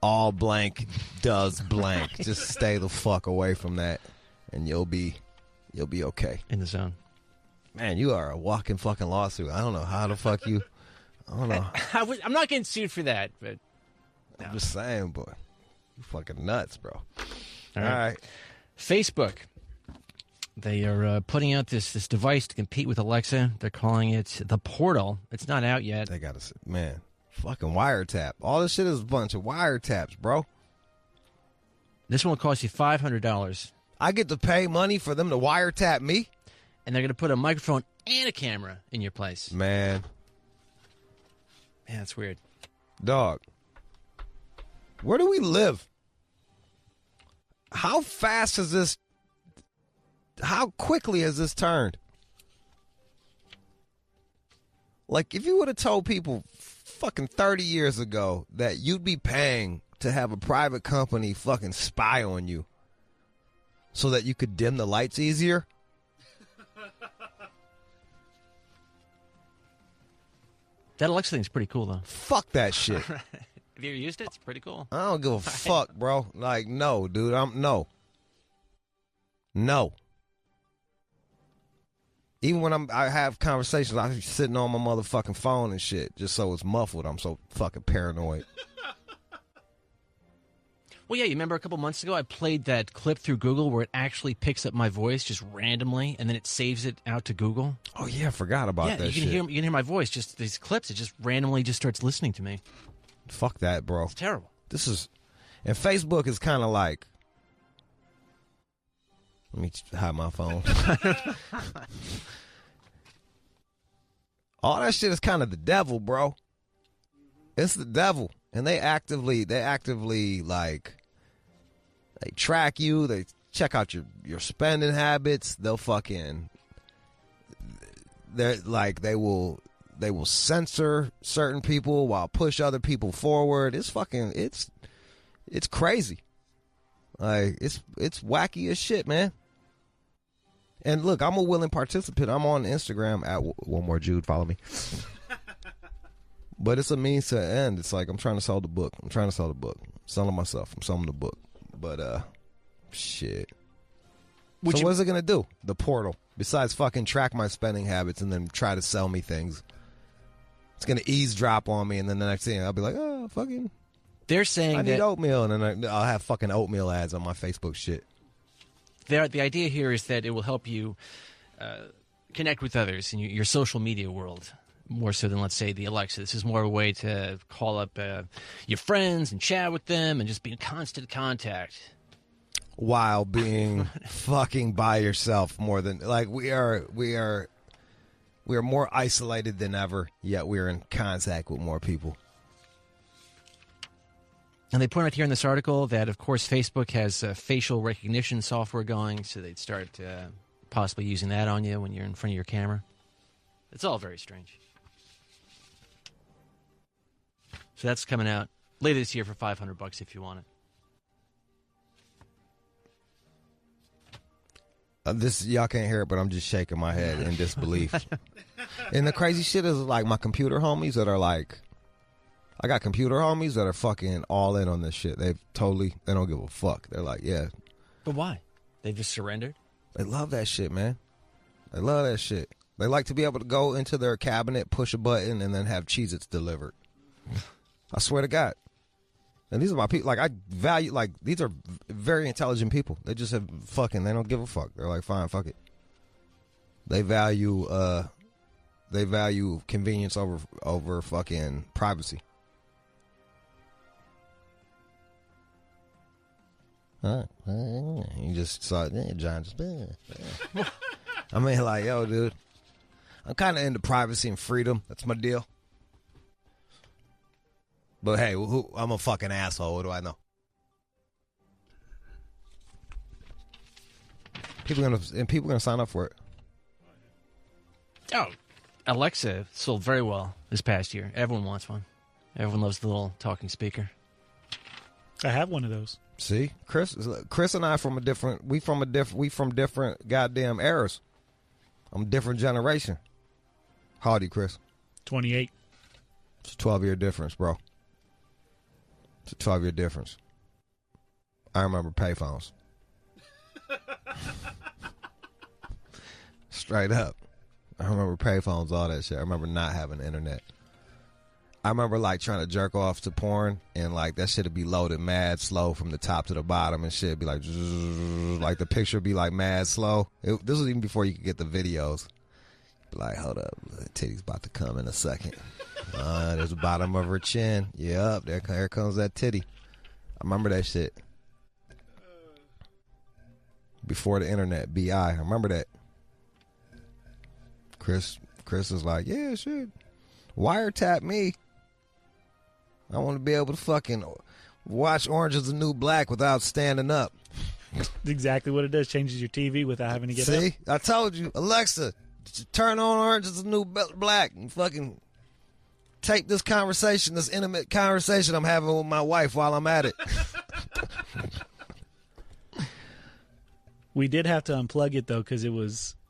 All blank does blank. Just stay the fuck away from that, and you'll be okay. In the zone. Man, you are a walking fucking lawsuit. I don't know how the fuck you. I don't know. I'm not getting sued for that, but no. I'm just saying, boy, you fucking nuts, bro. All right. Facebook. They are putting out this device to compete with Alexa. They're calling it the Portal. It's not out yet. They got to, man, fucking wiretap. All this shit is a bunch of wiretaps, bro. This one will cost you $500. I get to pay money for them to wiretap me? And they're going to put a microphone and a camera in your place. Man, that's weird. Dog, where do we live? How fast is this? How quickly has this turned? Like, if you would have told people fucking 30 years ago that you'd be paying to have a private company fucking spy on you so that you could dim the lights easier. That Alexa thing's pretty cool, though. Fuck that shit. Have you ever used it? It's pretty cool. I don't give a fuck, bro. Like, no, dude. No. Even when I have conversations, I'm sitting on my motherfucking phone and shit, just so it's muffled. I'm so fucking paranoid. Well, yeah, you remember a couple months ago I played that clip through Google where it actually picks up my voice just randomly, and then it saves it out to Google. Oh yeah, I forgot about that you shit. can hear my voice, just these clips. It just randomly just starts listening to me. Fuck that, bro. It's terrible. And Facebook is kind of like. Let me hide my phone. All that shit is kind of the devil, bro. It's the devil, and they actively like. They track you. They check out your spending habits. They will censor certain people while push other people forward. It's crazy. Like it's wacky as shit, man. And look, I'm a willing participant. I'm on Instagram at one more Jude. Follow me. But it's a means to an end. It's like I'm trying to sell the book. Selling myself. I'm selling the book. But, shit. What is it going to do? The portal. Besides fucking track my spending habits and then try to sell me things. It's going to eavesdrop on me, and then the next thing I'll be like, oh, fucking. They're saying I need oatmeal, and then I'll have fucking oatmeal ads on my Facebook shit. The idea here is that it will help you connect with others in your social media world. More so than, let's say, the Alexa. This is more a way to call up your friends and chat with them and just be in constant contact. While being fucking by yourself more than... Like, we are more isolated than ever, yet we're in contact with more people. And they point out here in this article that, of course, Facebook has facial recognition software going, so they'd start possibly using that on you when you're in front of your camera. It's all very strange. So that's coming out later this year for $500 if you want it. Y'all can't hear it, but I'm just shaking my head in disbelief. And the crazy shit is like my computer homies that are like, I got computer homies that are fucking all in on this shit. They don't give a fuck. They're like, yeah. But why? They just surrendered? They love that shit, man. They love that shit. They like to be able to go into their cabinet, push a button, and then have Cheez-Its delivered. I swear to God. And these are my people. Like, I value, like, these are very intelligent people. They just have they don't give a fuck. They're like, fine, fuck it. They value convenience over fucking privacy. You just saw it, John. I mean, like, yo, dude, I'm kind of into privacy and freedom. That's my deal. But hey, I'm a fucking asshole. What do I know? People gonna sign up for it. Oh, Alexa sold very well this past year. Everyone wants one. Everyone loves the little talking speaker. I have one of those. See, Chris and I from different goddamn eras. I'm a different generation. How old are you, Chris? 28. It's a 12-year difference, bro. It's a 12-year difference. I remember payphones. Straight up. I remember payphones, all that shit. I remember not having the internet. I remember like trying to jerk off to porn and like that shit would be loaded mad slow from the top to the bottom and shit. It'd be like the picture would be like mad slow. This was even before you could get the videos. Be like, hold up, the titty's about to come in a second. There's the bottom of her chin. Yep, here comes that titty. I remember that shit. Before the internet, BI. I remember that. Chris is like, yeah, shit. Wiretap me. I want to be able to fucking watch Orange is the New Black without standing up. Exactly what it does. Changes your TV without having to get up. See? I told you. Alexa, turn on Orange is the New Black and fucking tape this conversation, this intimate conversation I'm having with my wife while I'm at it. We did have to unplug it, though, because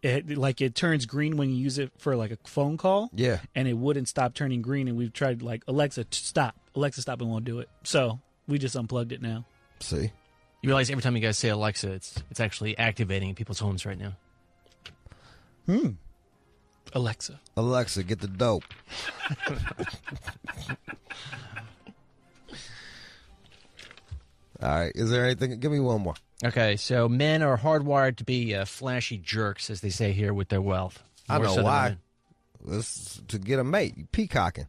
it turns green when you use it for, like, a phone call. Yeah. And it wouldn't stop turning green, and we've tried, like, Alexa, stop. Alexa, stop, and won't do it. So we just unplugged it now. See? You realize every time you guys say Alexa, it's actually activating in people's homes right now. Alexa, get the dope. All right. Is there anything? Give me one more. Okay, so men are hardwired to be flashy jerks, as they say here, with their wealth. I More know so than why. women. It's to get a mate. You peacocking.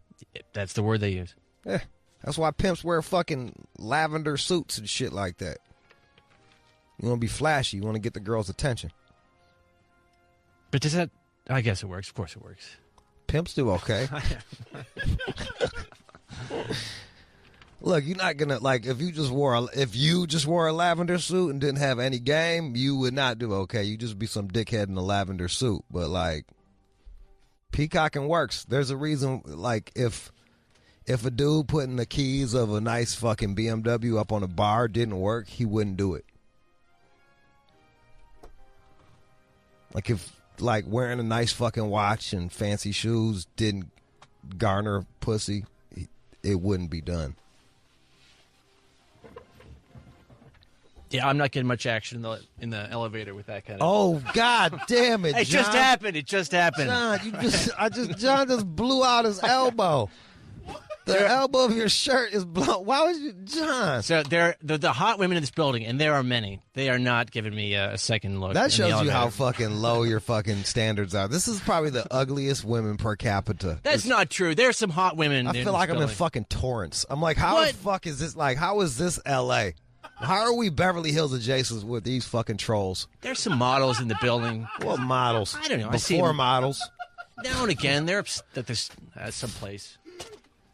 That's the word they use. Yeah. That's why pimps wear fucking lavender suits and shit like that. You want to be flashy. You want to get the girl's attention. But does that... I guess it works. Of course it works. Pimps do okay. Look, you're not gonna like if you just wore a lavender suit and didn't have any game, you would not do okay. You just be some dickhead in a lavender suit. But like, peacocking works. There's a reason. Like if a dude putting the keys of a nice fucking BMW up on a bar didn't work, he wouldn't do it. Like if like wearing a nice fucking watch and fancy shoes didn't garner pussy, it wouldn't be done. Yeah, I'm not getting much action in the elevator with that kind of... Oh, God damn it, It John. just happened. It just happened. John, John just blew out his elbow. The elbow of your shirt is blown. Why was you, John? So they're the hot women in this building, and there are many. They are not giving me a second look. That in the shows you elevator. how fucking low your fucking standards are. This is probably the ugliest women per capita. That's not true. There's some hot women. I feel like I'm in fucking Torrance. I'm like, how the fuck is this? Like, how is this L.A.? How are we Beverly Hills adjacent with these fucking trolls? There's some models in the building. What models? I don't know. I see Before them. models. Now and again, they're that there's someplace.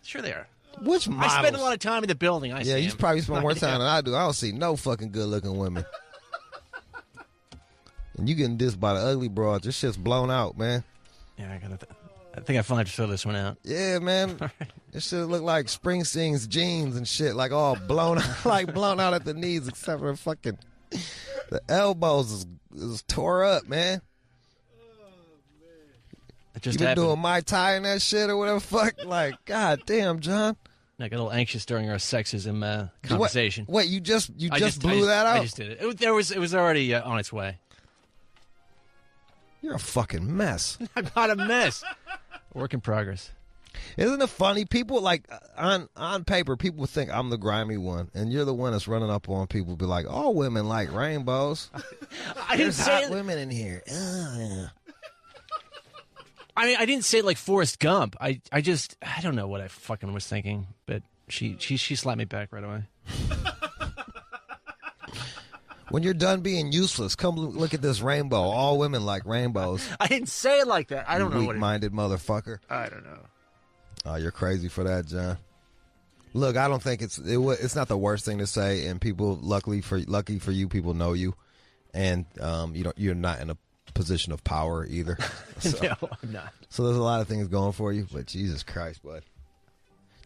Sure they are. Which models? I spend a lot of time in the building. I Yeah, see you them. probably spend more time than I do. I don't see no fucking good-looking women. And you getting dissed by the ugly broads. This shit's blown out, man. Yeah, I think I finally have to throw this one out. Yeah, man. This shit look like Springsteen's jeans and shit, like all blown out, like blown out at the knees, except for fucking the elbows is tore up, man. It just you been happened. doing Mai Tai and that shit or whatever. Fuck, like, god damn, John. I got a little anxious during our sexism conversation. Wait, you just blew I that out? I just did it. It was already on its way. You're a fucking mess. I'm not a mess. Work in progress. Isn't it funny? People like on paper, people think I'm the grimy one, and you're the one that's running up on people. Be like, all women like rainbows. I didn't There's say hot women in here. I mean, I didn't say it like Forrest Gump. I don't know what I fucking was thinking, but she slapped me back right away. When you're done being useless, come look at this rainbow. All women like rainbows. I didn't say it like that. I don't know what it weak-minded motherfucker. I don't know. Oh, you're crazy for that, John. Look, I don't think it's not the worst thing to say, and people lucky for you, people know you, and you're not in a position of power either. So, No, I'm not. So there's a lot of things going for you, but Jesus Christ, bud.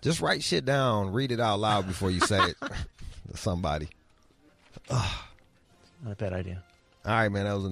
Just write shit down, read it out loud before you say it to somebody. Not a bad idea. All right, man, that was a